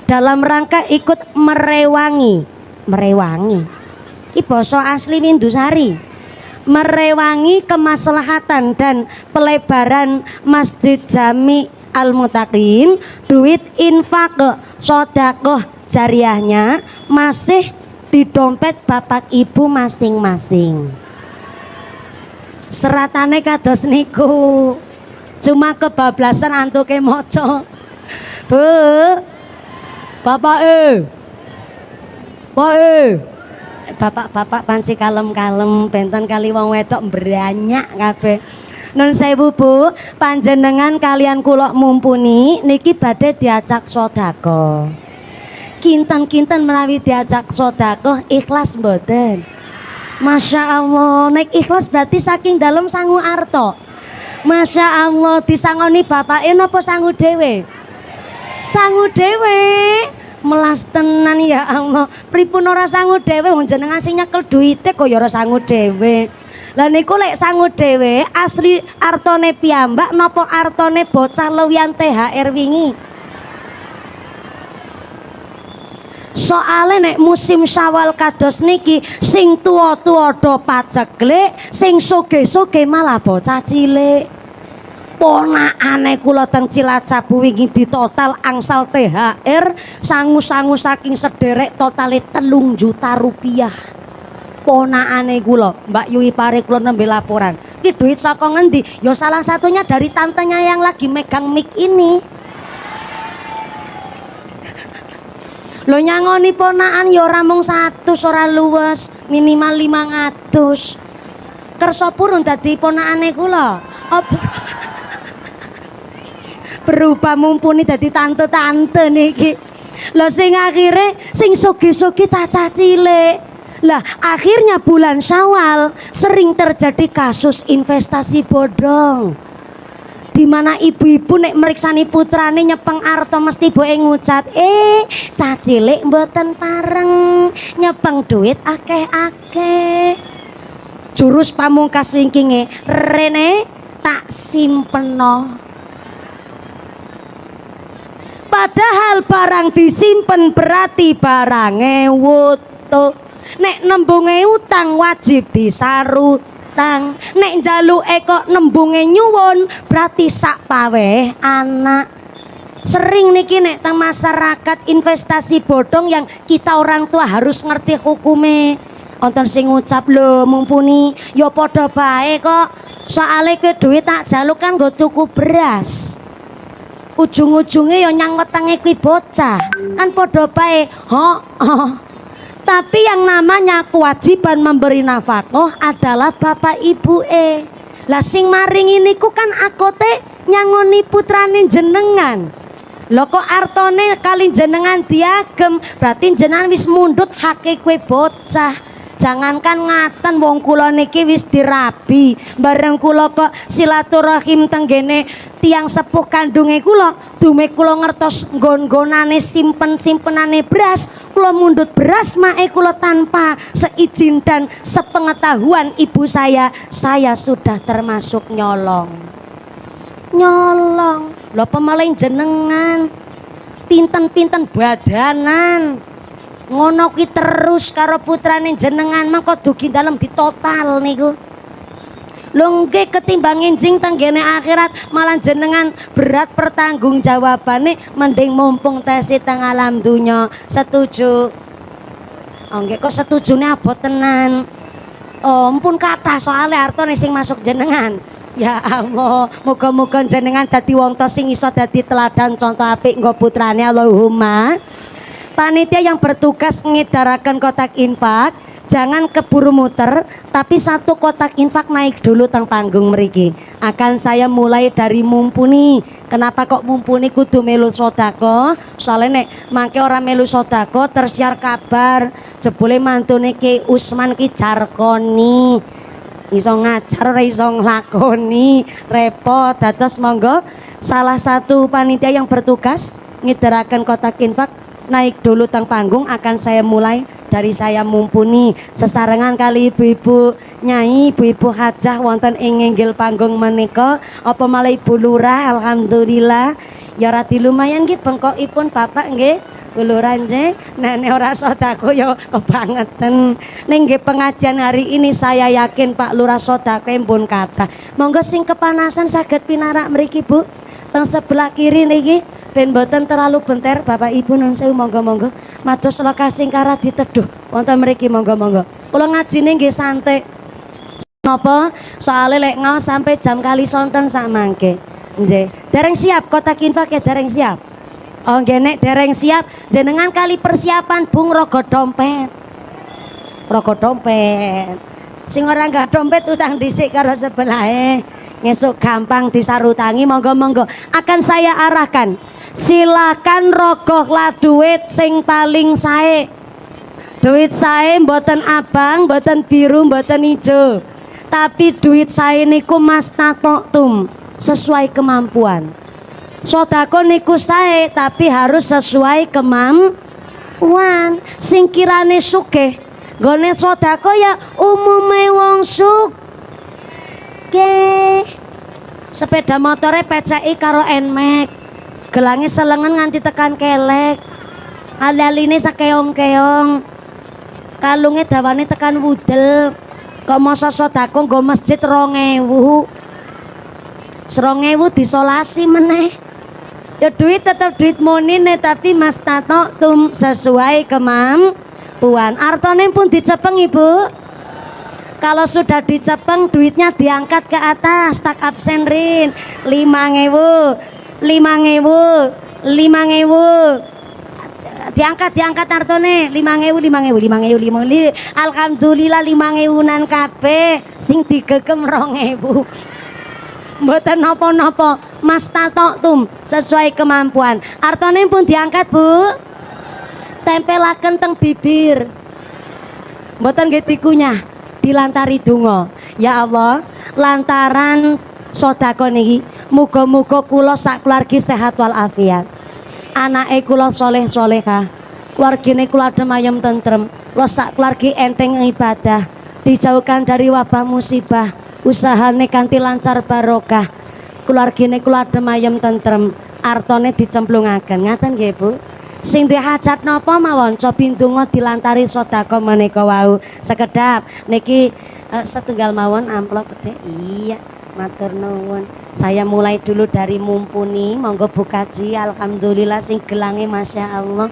dalam rangka ikut merewangi. Ini basa asli Mindusari. Merewangi kemaslahatan dan pelebaran Masjid Jami Al Muttaqin, duit infak sedekah jariahnya masih di dompet bapak ibu masing-masing. Seratane kados niku. Cuma kebablasan antuke moco. Bu, bapak bapak panci kalem-kalem benten kali wong wedok beranyak kabeh. Nun sewu Bu, panjenengan kalian kula Mumpuni niki badhe diajak sedekah. Kinten-kinten menawi diajak sedekah ikhlas mboten? Masya Allah, nek ikhlas berarti saking dalem sangu arto. Masya Allah, disangoni bapake napa sangu dhewe? Sangu dhewe. Melas tenan ya Allah. Pripun ora sangu dhewe wong jenengan sing nyekel duite kok ya ora sangu dhewe. Lah niku lek sangu dhewe asli artone piyambak napa artone bocah lewian THR wingi? Soale nek musim Syawal kados niki sing tuwa-tuwa do paceklek, sing sugih-sugih malah bocah cilik. Ponakane kula teng Cilacap wingi ditotal angsal THR sangu-sangu saking sederek totale 3 juta rupiah. Ponakane kula, Mbak Yui Pare kula nembe laporan. Ki duit saka ngendi? Ya salah satunya dari tantenya yang lagi megang mic ini. Lo nyangoni ponakan ya ora mung 100 ora luwes, minimal 500. Kersa purun dadi ponakane kula. berubah mumpuni dadi tante-tante niki. Lah sing akhire sing soge-soge cacah cilik. Lah akhirnya bulan Syawal sering terjadi kasus investasi bodong. Di mana ibu-ibu nek meriksani putrane nyepeng arta mesti boe ngucat, cah cilik mboten pareng, nyepeng duit akeh-akeh. Jurus pamungkas wingkinge, rene tak simpeno. Padahal barang disimpen berarti barange wutuh. Nek nembunge utang wajib disarutang. Nek njaluke kok nembunge nyuwun berarti sak paweh anak. Sering niki nek teng masyarakat investasi bodong yang kita orang tua harus ngerti hukume. Wonten sing ngucap lho mumpuni ya padha bae kok. Soale ke duit tak jaluk kan nggo tuku beras. Ujung-ujungnya ya nyang wetenge kuwi bocah. Kan padha bae. Tapi yang namanya kewajiban memberi nafkah adalah bapak ibu Lah sing maringi niku kan akote nyangoni putrane jenengan. Lho kok artone kali jenengan diagem, berarti jenengan wis mundhut hake kowe bocah. Jangankan ngaten wong kula niki wis dirabi, bareng kula kok silaturahim tenggene tiang sepuh kandunge kula, dume kula ngertos nggon-nggonane simpen-simpenane beras, kula mundhut beras mae kula tanpa seizin dan sepengetahuan ibu saya sudah termasuk nyolong. Lho pemaling jenengan pinten-pinten badanan ngono ki terus karo putrane jenengan mangko dugi dalem ditotal niku. Lho nggih ketimbang enjing tenggene akhirat malah jenengan berat pertanggungjawabane mending mumpung tesi teng alam dunya. Setuju? Oh nggih kok setujune abot tenan. Oh ampun kathah soale artone sing masuk jenengan. Ya Allah, muga-muga jenengan dadi wong tos sing iso dadi teladan contoh apik nggo putrane Allahumma. Panitia yang bertugas ngedarakan kotak infak jangan keburu muter, tapi satu kotak infak naik dulu teng panggung mriki. Akan saya mulai dari mumpuni. Kenapa kok mumpuni kudu melu sodako? Soalnya nek mangke ora melu sodako tersiar kabar jebule mantune Ki Usman ki jarkoni iso ngajar ora iso nglakoni, repot. Dados monggo salah satu panitia yang bertugas ngedarakan kotak infak naik dulu teng panggung. Akan saya mulai dari saya mumpuni sesarengan kali ibu-ibu nyai, ibu-ibu hajah wonten ing inggil panggung menika. Apa malah ibu lurah, alhamdulillah ya rati lumayan nggih bengkokipun bapak nggih. Bu lurah nggih nenek ora sedako ya kebangetan. Ning nggih pengajian hari ini saya yakin Pak Lurah sedako pun kathah. Monggo sing kepanasan saged pinarak mriki Bu. Teng sebelah kiri niki ben boten terlalu benter Bapak Ibu nun sewu monggo-monggo mados lokasi kara diteduh wonten mriki monggo-monggo. Kula ngajine nggih santai. Napa? Soale lek ngaos sampai jam kali sonten sak mangke. Nggih. Dereng siap kotak infak ya dereng siap. Oh nggih nek dereng siap jenengan kali persiapan bung rogo dompet. Rogo dompet. Sing ora enggak dompet utang dhisik karo sebelahe. Ngesuk gampang disarutangi monggo-monggo. Akan saya arahkan. Silakan rogoh lah duit sing paling sae. Duit sae mboten abang, mboten biru, mboten ijo. Tapi duit sae niku mas tatoktum sesuai kemampuan. Sodako niku sae tapi harus sesuai kemampuan. Sing kirane sugih nggone sodako ya umume wong sugih. Sepeda motore PCI karo NMAX. Gelange selengen nganti tekan kelek. Ali-aline sakeong-keong. Kalunge dawane tekan wudel. Kok masa sedako nggo masjid 2000. 2000 disolasi meneh. Ya duit tetep duit monine tapi mas tato tum sesuai kemampuan. Artone pun dicepeng Ibu. Kalau sudah dicepeng duitnya diangkat ke atas tak absen rin 5.000 diangkat artone 5.000 alhamdulillah 5.000 nan kabeh sing digegem 2.000 Mboten napa-napa, mastata'tum sesuai kemampuan. Artone pun diangkat, Bu. Tempelaken teng bibir. Mboten nggih dikunyah, dilantari donga. Ya Allah, lantaran sedekah niki muga-muga kula sak keluargi sehat walafiat. Anake kula saleh salehah. Keluargane kula adem ayem tentrem. Kula sak keluargi enteng ibadah, dijauhkan dari wabah musibah. Usahane kanthi lancar barokah. Keluargane kula adem ayem tentrem. Artone dicemplungaken. Ngaten nggih, Bu. Sing duwe hajat napa mawon cobi ndonga dilantari sedekah menika wau. Sekedap niki setunggal mawon amplop gede. Iya, matur nuwun. Saya mulai dulu dari mumpuni, monggo bukaji. Alhamdulillah sing gelange Masya Allah.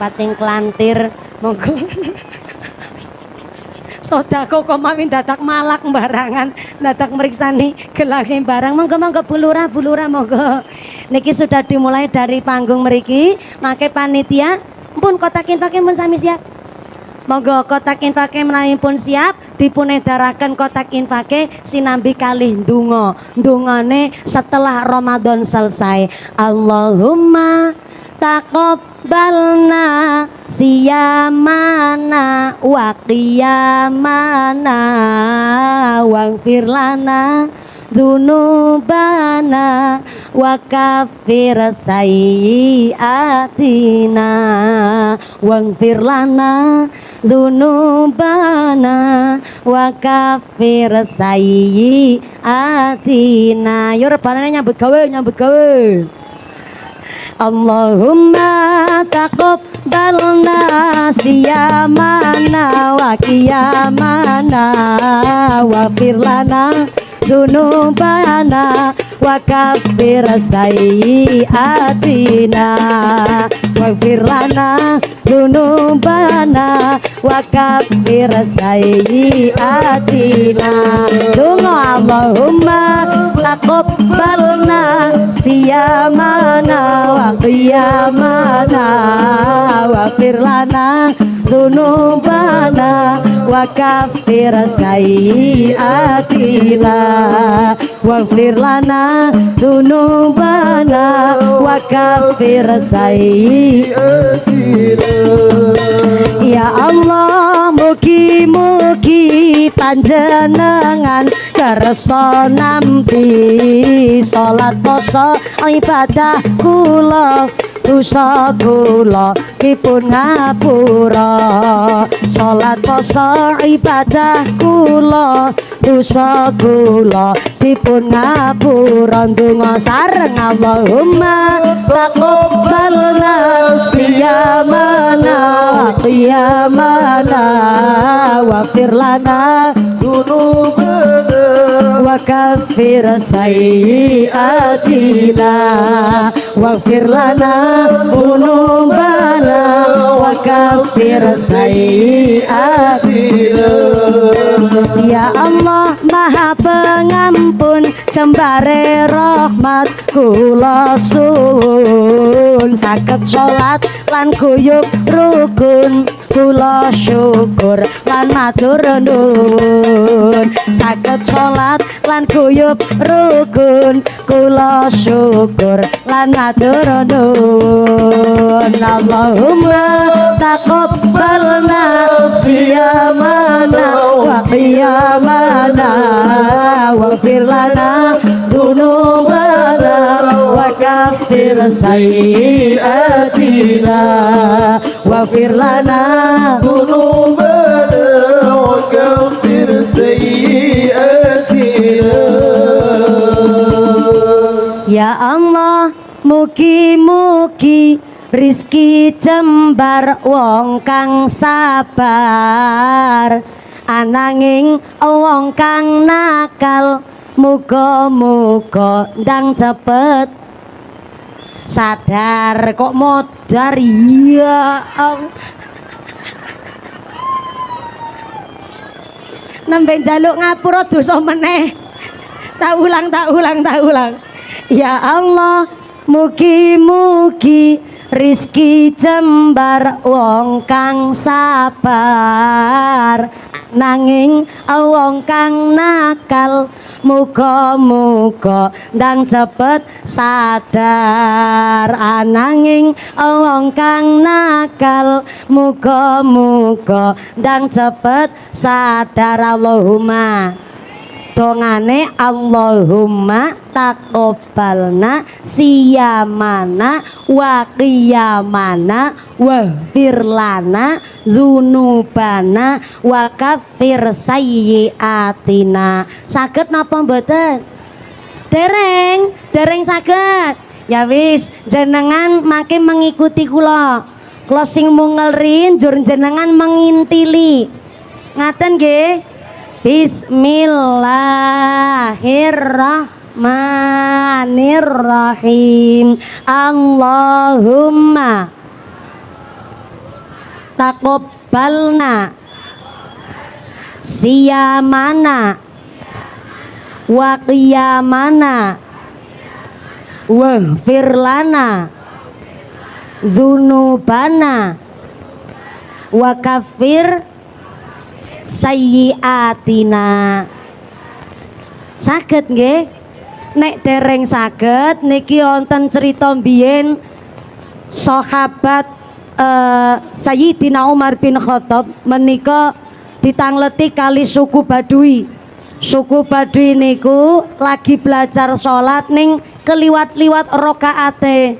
Pating kelantir, monggo. Sedekah kok mami dadak malak barangan, dadak meriksani gelange barang. Monggo bulura monggo. Niki sudah dimulai dari panggung mriki, mangke panitia pun kotak infake pun sami siap. Monggo kotak infake menawi pun siap dipun edaraken kotak infake sinambi kalih ndonga. Ndongane setelah Ramadan selesai. Allahumma taqabbalna siyamana wa qiyamana waghfir lana dzunubana wa kaffir sayyiatina waghfir lana dzunubana wa kaffir sayyiatina. Yo rebanane nyambut gawe Allahumma taqabbalna siyamana wa qiyamana waghfir lana dzunubana wa kaffir sayyiatina waghfir lana dzunubana wa kaffir sayyiatina. Donga Allahumma taqabbalna siyamana wa qiyamana waghfir lana dzunubana wa kaffir sayyiatina waghfir lana dzunubana wa kaffir sayyiatina. Ya Allah, mugi-mugi panjenengan kersa nampi salat poso ibadah kula dosa kula dipun ngapura. Salat poso ibadah kula dosa kula dipun ngapura. Ndonga sareng Allahumma taqabbalna siyamana qiyamana waghfir lana dzunubana wa kaffir sayyiatina waghfir lana dzunubana wa kaffir sayyiatina. Ya Allah Maha Pengampun jembare rahmat kula suwun saged salat lan guyub rukun kula syukur lan matur nuwun. Saged salat lan guyub rukun kula syukur lan matur nuwun. Allahumma taqabbalna siyamana wa qiyamana waghfir lana dzunubana wa kaffir sayyiatina waghfir lana dzunubana wa kaffir sayyiatina. Ya Allah, mugi-mugi rizki jembar wong kang sabar, ananging wong kang nakal muga-muga ndang cepet sadar. Kok modar ya Allah. Nembe njaluk ngapura dosa meneh. Tak ulang. Ya Allah, mugi-mugi rizki jembar wong kang sabar, nanging wong kang nakal muga-muga ndang cepet sadar. Ananging wong kang nakal muga-muga ndang cepet sadar. Allahumma dongane Allahumma taqabbalna siyamana wa qiyamana wa firlana dzunubana wa kaffir sayyiatina. Saged napa mboten? Dereng saged. Ya wis jenengan makin mengikuti kula sing mungelrin jur jenengan mengintili ngaten nggih. Bismillahirrahmanirrahim. Allahumma taqabbalna siyamana wa qiyamana waghfir lana dzunubana wa kaffir sayyiatina. Saged nggih? Nek dereng saged niki wonten cerita mbiyen sahabat Sayyidina Umar bin Khattab menika ditangleti kali suku Badui. Suku Badui niku lagi belajar sholat ning keliwat-liwat rakaate.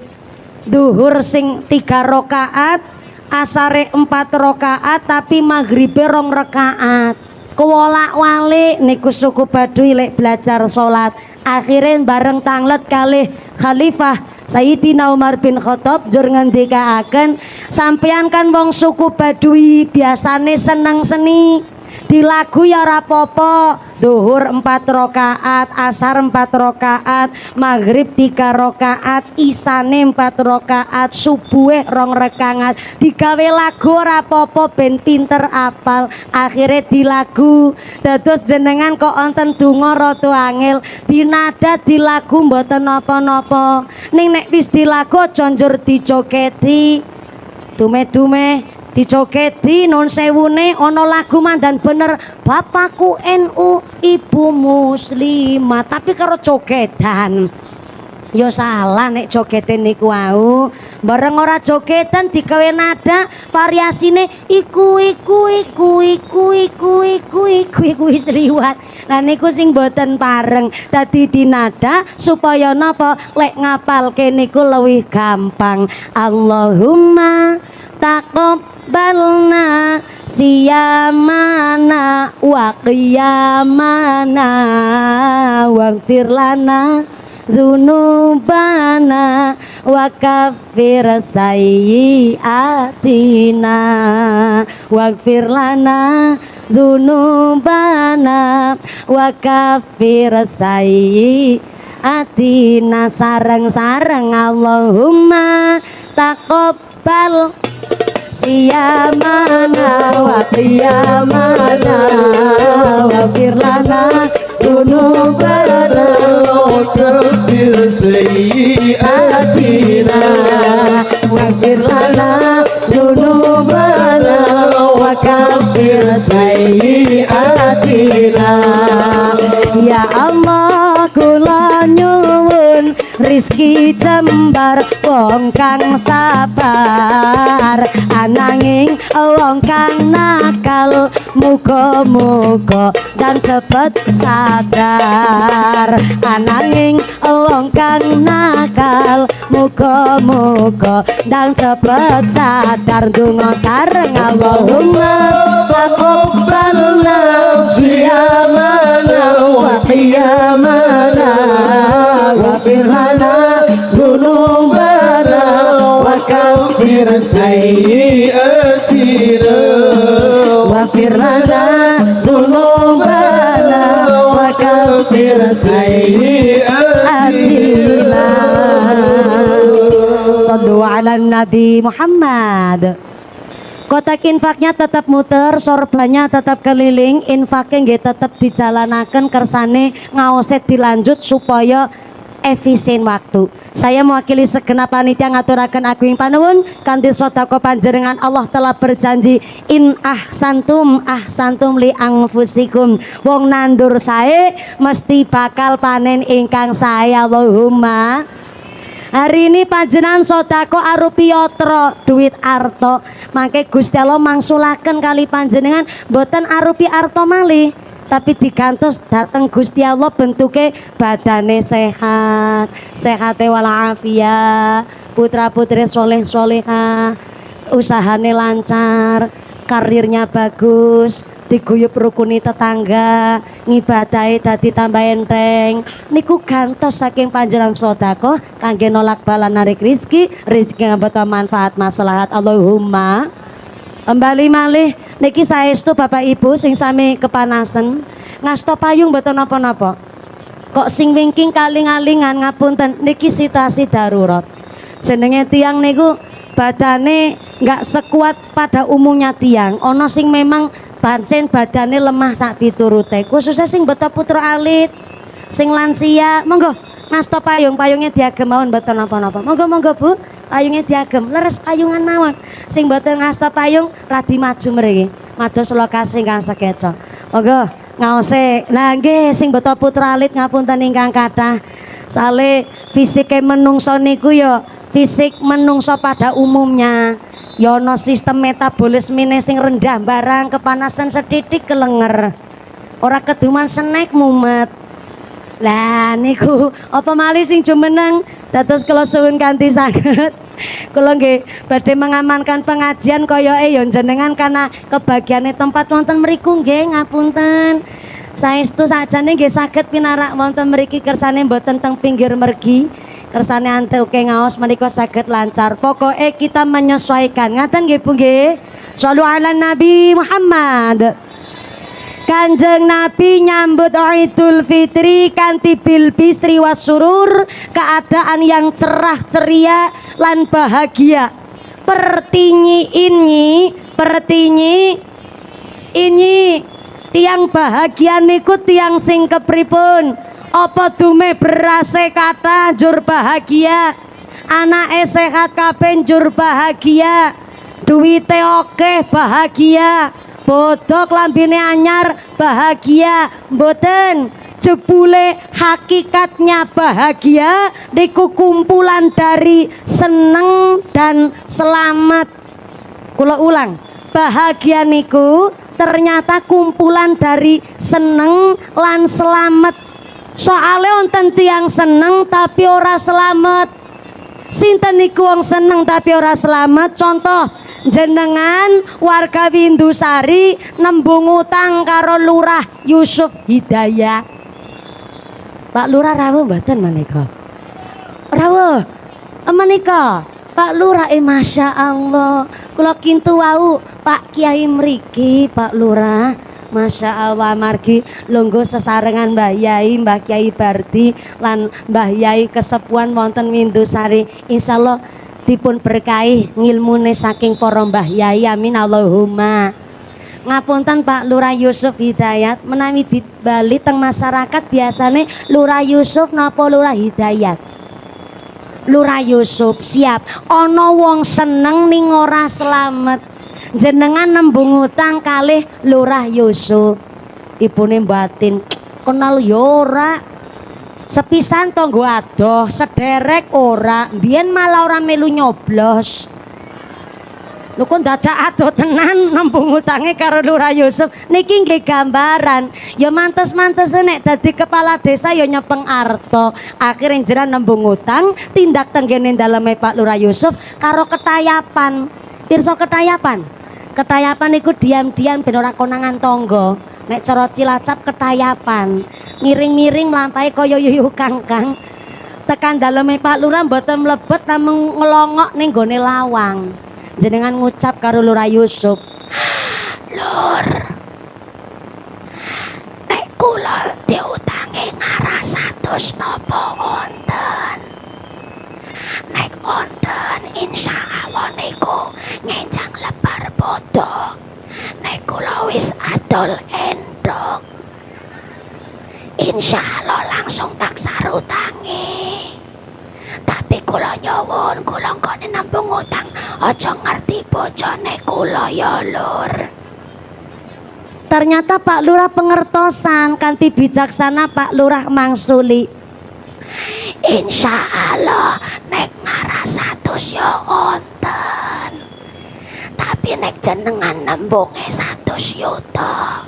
Duhur sing 3 rakaat, asare 4 rakaat, tapi maghribe 2 rakaat. Kewolak-walik niku suku Baduy lek belajar sholat. Akhirnya bareng tanglet kalih Khalifah Sayyidina Umar bin Khattab jur ngendikaaken, sampeyan kan wong suku Baduy biasane seneng seni. Di lagu ya ora apa-apa, duhur 4 rakaat, asar 4 rakaat, maghrib 3 rakaat, isane 4 rakaat, subuhe 2 rakaat. Digawe lagu ora apa-apa ben pinter apal. Akhirnya di lagu dados jenengan kok wonten donga rada angel, dinada di lagu mboten napa-napa. Ning nek wis di lagu aja njur dicoketi. Dume-dume dicoketi non sewune ana lagu mandan bener bapakku NU ibu muslimah tapi karo coketan ya salah nek jogete niku wau. Bareng ora jogetan digawe nada variasine iku sliwat. Lah niku sing boten pareng dadi dinada supaya napa lek ngapalke niku luwih gampang. Allahumma taqabbalna siyamana wa qiyamana waghfir lana dzunubana wa kaffir sayyiatina waghfir lana dzunubana wa kaffir sayyiatina. Sareng-sareng Allahumma taqabbal siyamana wa qiyamana wa firlana dunubana wa kaffir sayyiatina wa firlana dunubana wa kaffir sayyiatina. Ya Allah kula nyuwun rizki jembar wong kang sabar, ananging wong kang nakal muga-muga dan cepet sadar. Ananging wong kang nakal muga-muga dan cepet sadar. Donga sareng Allahumma taqabbalna siyamana wa qiyamana waghfir lana dzunubana wa kaffir sayyiatina waghfir lana dzunubana wa kaffir sayyiatina. Shallu ala Nabi Muhammad. Kotak infaknya tetap muter, sorbannya tetap keliling, infaknya nggih tetap dijalanaken, kersane ngaoset dilanjut supaya efisien waktu. Saya mewakili segenap panitia ngaturaken agung panuwun kanthi sedekah panjenengan Allah telah berjanji in ahsantum li anfusikum. Wong nandur sae mesti bakal panen ingkang sae. Allahumma. Hari ini panjenengan sodako arupi yatra duit arto, mangke Gusti Allah mangsulaken kali panjenengan boten arupi arto malih, tapi digantos dateng Gusti Allah bentuke badane sehat, sehate walafiat, putra putri soleh solehah, usahane lancar, karirnya bagus, diguyup rukuni tetangga, ngibadahi dadi tambah enteng. Niku gantos saking panjenengan sedekah kangge nolak bala narik rizki ngambeta manfaat maslahat. Allahumma. Kembali malih niki saestu Bapak Ibu sing sami kepanasen ngasta payung mboten napa-napa. Kok sing wingking kaling-alingan ngapunten niki situasi darurat. Jenenge tiang niku badane nggak sekuat pada umumnya tiang. Ono sing memang pancen badane lemah sak piturute, khususnya sing beto putra alit, sing lansia. Monggo ngasta payungnya diagem mawon mboten napa-napa. Monggo Bu, payungnya diagem, leres payungan mawon. Sing mboten ngasta payung radi maju mriki. Mados lokasi ingkang sekeca. Monggo ngaose. Lah nggih sing beto putra alit ngapunten ingkang kathah. Sale fisike menungso niku ya fisik menungso pada umumnya. Yono sistem metabolisme sing rendah barang kepanasan sedidik kelenger. Ora keduman snack mumet. Lah niku apa malih sing jumeneng dados kula suwun kanthi saged. Kula nggih badhe mengamankan pengajian koyoke ya jenengan karena kebagiane tempat wonten mriku nggih ngapunten. Saestu sakjane nggih saged pinarak wonten mriki kersane mboten teng pinggir mergi. Kersane antuke ngaos menika saged lancar. Pokoke kita menyesuaikan. Ngaten nggih Bu nggih. Shallu ala Nabi Muhammad. Kanjeng Nabi nyambut Idul Fitri kanthi bil bisri wasurur, keadaan yang cerah ceria lan bahagia. Pertinyi ini tiang bahagia niku tiang sing kepripun? Apa dume berase kata jur bahagia, anake sehat kabeh jur bahagia, duwite oke bahagia, bodok lambene anyar bahagia. Mboten, jebule hakikatnya bahagia niku kumpulan dari seneng dan selamat. Kula ulang, bahagia niku ternyata kumpulan dari seneng lan selamat. Soale wonten tiyang seneng tapi ora selamat. Sinten niku wong seneng tapi ora selamat? Contoh jenengan warga Windusari nembung utang karo Lurah Yusuf Hidayat. Pak Lurah rawuh mboten menika? Rawuh menika Pak Lurah. Masya Allah, kula kintu wau Pak Kiai mriki Pak Lurah. Masya Allah, margi lungguh sesarengan Mbah Yai, Mbah Kiai Bardi lan Mbah Yai kesepuan wonten Windusari. Insyaallah dipun berkahi ngilmune saking para Mbah Yai, amin Allahumma. Ngapunten Pak Lurah Yusuf Hidayat, menawi dibali teng masyarakat biasane Lurah Yusuf napa Lurah Hidayat? Lurah Yusuf. Siap. Ana wong seneng ning ora selamat. Jenengan nembung utang kalih Lurah Yusuf. Ibune batin kenal ya ora. Sepisan tonggo adoh, sederek ora. Mbiyen malah ora melu nyoblos. Lho kok dadak adoh tenan nembung utange karo Lurah Yusuf. Niki nggih gambaran. Ya mantes-mantes nek dadi kepala desa ya nyepeng arta. Akhire jenengan nembung utang tindak tenggene daleme Pak Lurah Yusuf karo ketayapan. Pirsa ketayapan? Ketayapan iku diam-diam ben ora konangan tangga. Nek cara Cilacap ketayapan, miring-miring mlampahe kaya yuyu kangkang. Tekan daleme Pak Lurah mboten mlebet namung ngelongok ning gone lawang. Jenengan ngucap karo Lurah Yusuf, "Lur, nek kula diutange ngaras 100 napa wonten? Nek wonten insyaallah niku ngenjang lebar bodho. Nek kula wis adol endhog, Insya Allah langsung tak sarutangi. Tapi kula nyuwun, kula nggone nambung utang aja ngerti bojone kula ya Lur. Ternyata Pak Lurah pengertosan, kanthi bijaksana Pak Lurah mangsuli. Insya Allah nek marah 100 ya wonten. Tapi nek jenengan nembunge 100 yuta,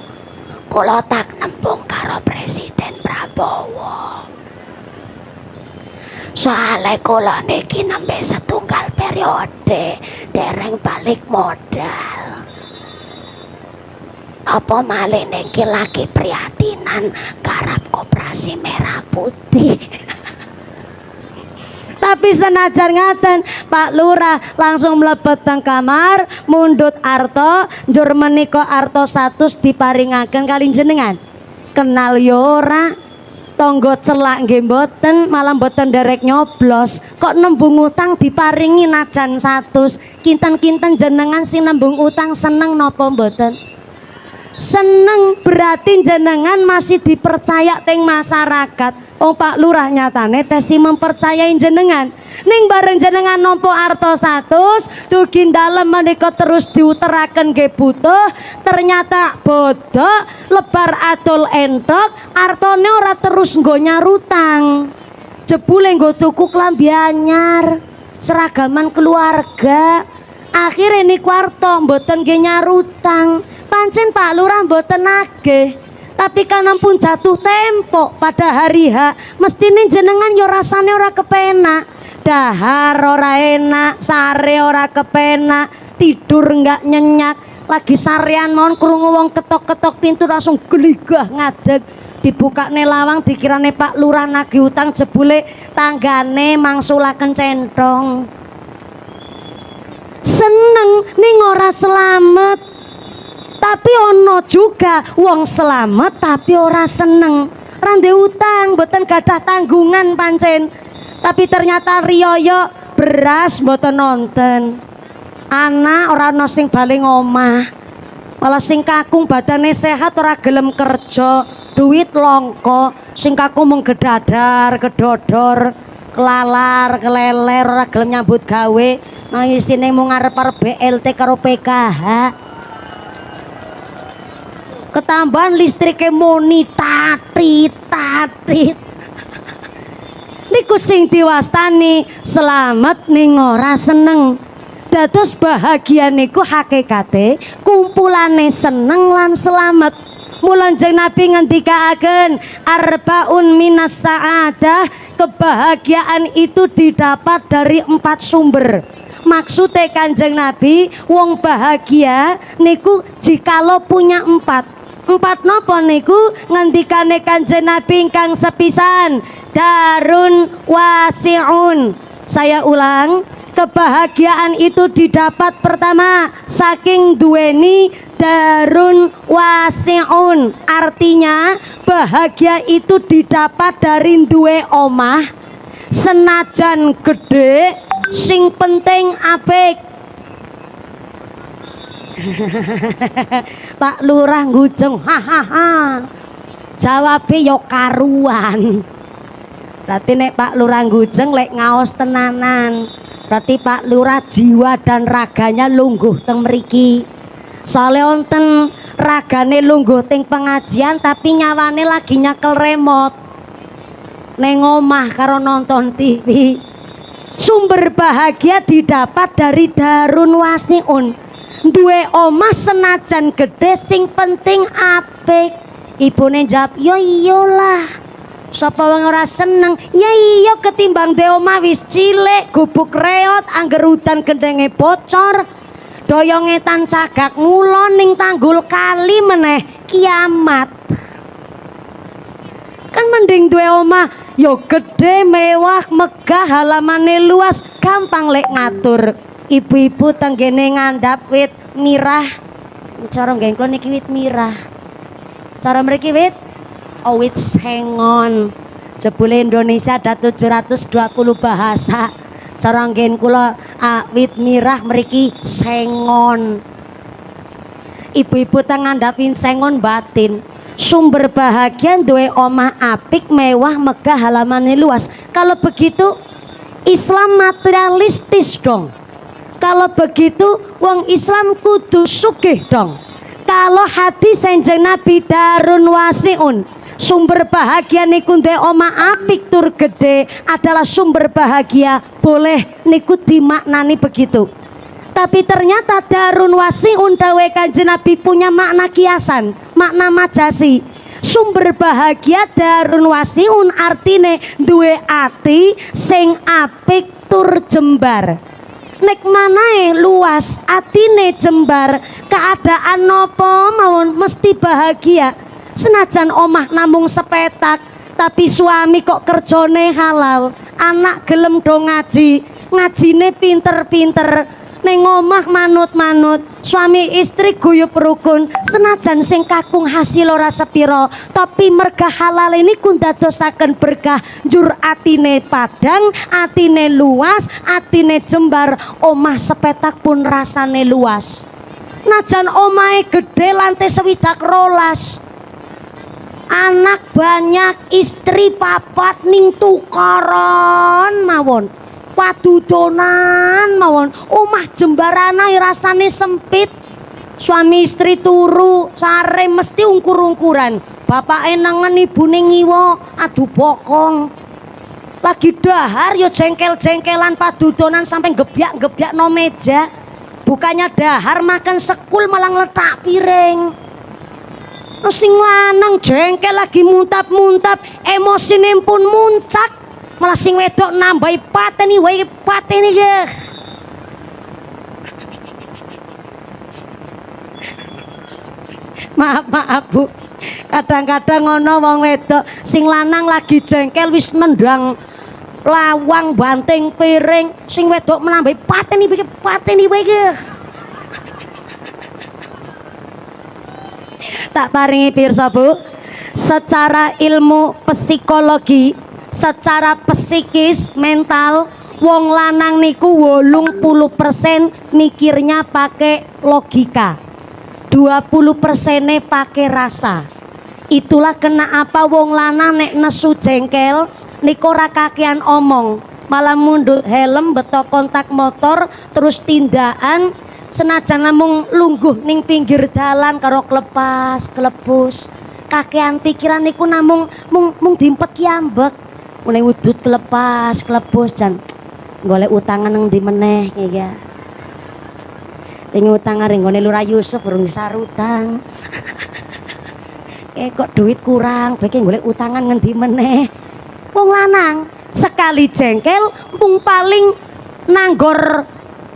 kula tak nembung karo Presiden Prabowo. Soale kula niki nembe setunggal periode dereng balik modal. Apa malih niki lagi prihatinan garap Koperasi Merah Putih. Tapi senajan ngaten, Pak Lurah langsung mlebet teng kamar, mundut arto, njur menika arto 100 diparingaken kali jenengan. Kenal yo ora, tangga celak nggih mboten, malah mboten derek nyoblos. Kok nembung utang diparingi najan 100. Kinten-kinten jenengan sing nembung utang seneng napa mboten? Seneng, berarti jenengan masih dipercaya teng masyarakat. Oh Pak Lurah nyatane tesi mempercayai jenengan. Ning bareng jenengan nampa arto 100, dugi dalem menika terus diuteraken nggih butuh, ternyata bodoh, lebar atul entok, artone ora terus nggo nyarutang. Jebule nggo tuku klambi anyar, seragaman keluarga. Akhire niku arto mboten nggih nyarutang. Pancen Pak Lurah mboten nagih, tapi kan ampun jatuh tempo pada hari H, mestine jenengan yo rasane ora kepenak, dahar ora enak, sare ora kepenak, tidur enggak nyenyak, lagi sarean mon krungu wong ketok-ketok pintu langsung geligah ngadeg, dibukane lawang dikirane Pak Lurah nagih utang, jebule tanggane mangsulaken centong. Seneng ning ora selamat. Tapi ono juga wong selamat tapi ora seneng, rande utang, mboten gadah tanggungan pancen. Tapi ternyata riyoyo beras mboten nonton, anak ora ono sing bali ngomah, malah sing kakung badane sehat ora gelem kerja, duit longko, sing kakung mung gedadar, gedodor, kelalar, keleler, ora gelem nyambut gawe, nang isine mung arep-arep BLT karo PKH. Ketambahan listriknya muni tatrit. Niku sing diwastani selamat ning ora seneng. Dados bahagia niku hakikate kumpulane seneng lan selamat. Mula Kanjeng Nabi ngendikaaken arbaun minas sa'adah, kebahagiaan itu didapat dari 4 sumber. Maksudnya Kanjeng Nabi wong bahagia niku jikalau punya 4 napa niku ngendikane Kanjeng Nabi ingkang sepisan, darun wasi'un. Saya ulang, kebahagiaan itu didapat pertama saking duweni darun wasi'un, artinya bahagia itu didapat dari duwe omah senajan gede sing penting apik. Pak Lurah ngujeng hahaha, jawabe yo karuan. Berarti nek Pak Lurah ngujeng lek ngaos tenanan, berarti Pak Lurah jiwa dan raganya lungguh teng mriki. Soale wonten ragane lungguh teng pengajian tapi nyawane lagi nyekel remote neng omah karo nonton TV. Sumber bahagia didapat dari darun wasiun, duwe omah senajan gede sing penting apik. Ibune jawab, yo iyalah, sapa wong ora seneng? Ya iya, ketimbang de omah wis cilik, gubuk reot, angger udan gendenge bocor, doyongetan cagak ngulon ning tanggul kali meneh kiamat. Kan mending duwe omah yo gede, mewah, megah, halamane luas, gampang lek ngatur. Ibu-ibu tenggene ngandhap wit mirah. Cara nggih kula niki wit mirah. Cara mriki wit wit sengon. Jebule Indonesia ada 720 bahasa. Cara nggih kula wit mirah mriki sengon. Ibu-ibu teng ngandhapin sengon batin. sumber bahagia duwe omah apik mewah megah halamannya luas. Kalau begitu Islam materialistis dong. Kalau begitu wong Islam kudu sugih dong. Kalau hadis Kanjeng Nabi darun wasiun, sumber bahagia niku ndek omah apik tur gede adalah sumber bahagia, boleh niku dimaknani begitu. Tapi ternyata darun wasiun dawe Kanjeng Nabi punya makna kiasan, makna majasi. Sumber bahagia darun wasiun artine duwe ati sing apik tur jembar. Nek manae luas atine jembar, keadaan nopo mawon mesti bahagia. Senajan omah namung sepetak, tapi suami kok kerjone halal, anak gelem do ngaji, ngajine pinter-pinter, neng omah manut-manut, suami istri guyub rukun. Senajan sing kakung hasil ora sepiro, tapi merga halal ini kundadosaken berkah. Jur atine padang, atine luas, atine jembar, omah sepetak pun rasane luas. Najan omahe gede lantai 12, anak banyak, istri papat ning tukaran mawon, padudonan mawon, omah jembarana rasane sempit. Suami istri turu sare mesti ungkur-ungkuran, bapake nengen ibune ngiwa adu bokong. Lagi dahar yo jengkel-jengkelan padudonan sampai gebyak-gebyak no meja. Bukannya dahar makan sekul malah ngletak piring. Sing lanang jengkel lagi muntap-muntap, emosine pun muncak. Malah sing wedok nambahi pateni wae pateni ge. Maaf Bu. Kadang-kadang ngono wong wedok, sing lanang lagi jengkel wis nendang lawang banting piring, sing wedok menambahi pateni wae ge. Tak paringi pirsa Bu, secara ilmu psikologi, secara psikis mental, wong lanang niku 80% mikirnya pakai logika, 20% pakai rasa. Itulah kenapa wong lanang nek nesu jengkel niku ora kakean omong, malah mundut helm, beto kontak motor, terus tindakan. Senajan namung lungguh ning pinggir dalan karo klepas klepus, kakean pikiran niku namung mung dimpet kiambek. Mune wujud klepas klepus jan golek utangan nang ndi meneh iki ya. Ning utangan ring nggone Lurah Yusuf urung sarutang. Kok duit kurang, beke golek utangan ngendi meneh. Wong lanang sekali jengkel mung paling nanggor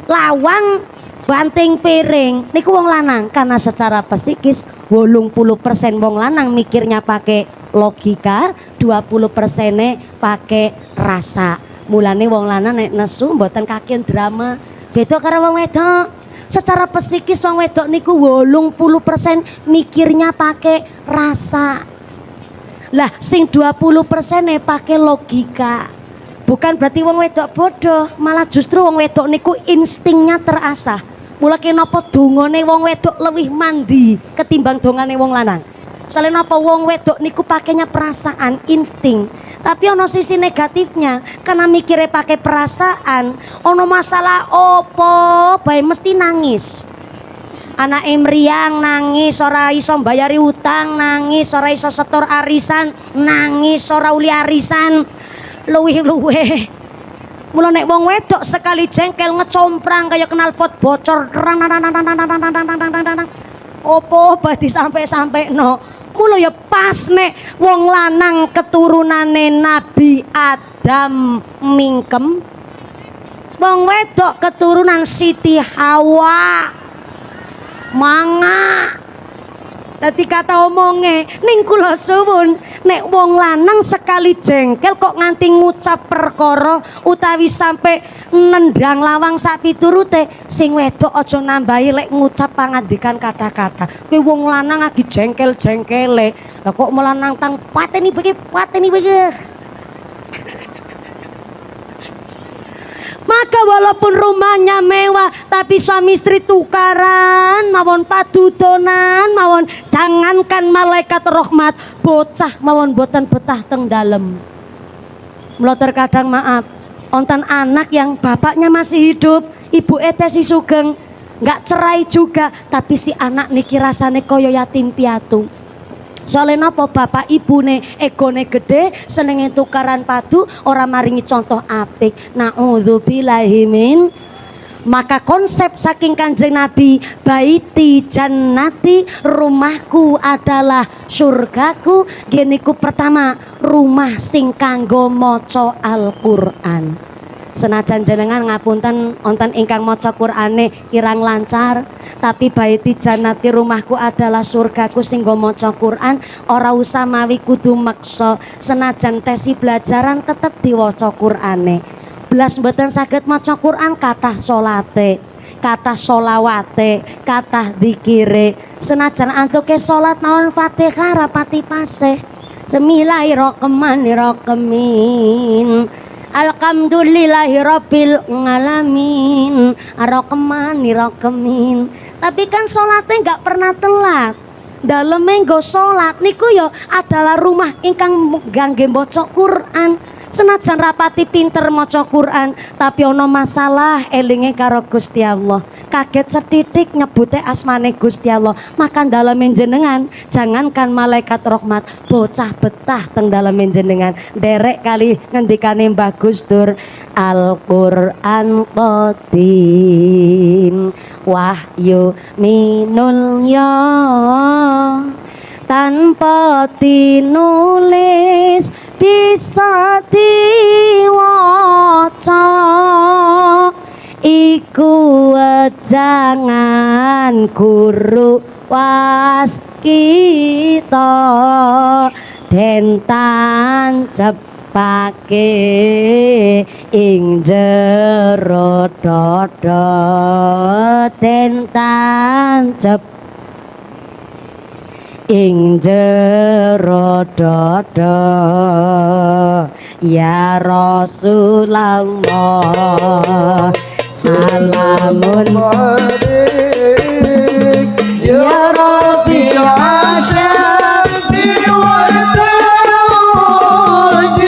lawang banting piring niku wong lanang, karena secara psikis 80% wong lanang mikirnya pakai logika, 20% pakai rasa. Mulane wong lanang nek nesu mboten kakean drama, beda karo wong wedok. Secara psikis wong wedok niku 80% mikirnya pakai rasa. Lah sing 20% pakai logika. Bukan berarti wong wedok bodoh, malah justru wong wedok niku instingnya terasah. Mula kenapa dongane wong wedok lebih mandi ketimbang dongane wong lanang? Soalnya napa wong wedok niku pakainya perasaan, insting. Tapi ono sisi negatifnya, karena mikirnya pakai perasaan, ono masalah opo bae mesti nangis. Anak mriyang nangis, ora iso mbayari utang nangis, ora iso setor arisan nangis, ora uli arisan, luwih-luwih. Mula nek wong wedok sekali jengkel ngecomprang kayak knalpot bocor, opo badi sampai no. Mula ya pas nek wong lanang keturunane Nabi Adam mingkem, wong wedok keturunan Siti Hawa manga. Dadi kata omonge ning kula suwun, nek wong lanang sekali jengkel kok nganti ngucap perkara utawi sampai nendang lawang sak piturute, sing wedok aja nambahi lek ngucap pangandikan kata-kata. Kowe wong lanang lagi jengkel-jengkele, lah kok malah nang tang pateni bege. Maka walaupun rumahnya mewah, tapi suami istri tukaran, mawon padudonan, mawon jangankan malaikat rahmat, bocah mawon boten betah teng dalem. Mula terkadang maaf, onten anak yang bapaknya masih hidup, ibu si sugeng, nggak cerai juga, tapi si anak niki rasane koyo yatim piatu. Soalnya napa bapak ibune egone gede, senenge tukaran padu, ora maringi contoh apik. Naudzubillahi min. Maka konsep saking Kanjeng Nabi, baiti jannati, rumahku adalah surgaku. Geniku pertama, rumah sing kanggo maca Al-Qur'an. Senajan jenengan ngapunten onten ingkang maca Qur'ane kirang lancar, tapi baiti jannati, rumahku adalah surgaku sing nggo maca Qur'an, ora usah mawi kudu meksa. Senajan tesi belajaran tetep diwaca Qur'ane. Belas mboten saged maca Qur'an, kathah salate, kathah sholawate, kathah dzikire. Senajan antuke salat mawon Fatihah rapati pasih. Bismillahirrahmanirrahim. Alhamdulillahi rabbil ngalamin, arrahmanirrahim. Tapi kan sholatnya nggak pernah telat. Daleme nggo sholat niku yo adalah rumah ingkang gangge maca Quran. Senajan rapati pinter maca Quran, tapi ono masalah elinge karo Gusti Allah. Kaget setitik nyebute asmane Gusti Allah. Maka daleme jenengan, jangankan malaikat rahmat, bocah betah teng daleme jenengan. Derek kali ngendikane Mbah Gus Dur, Al-Qur'an qadim wahyu minul ya, tanpa tinulis bisa diwaca, iku wejangan guru was kita den tancepake ing jero dada, den tancep ing jero dada ya Rasulullah. Salamun ya Rabbi asyadi wa taroji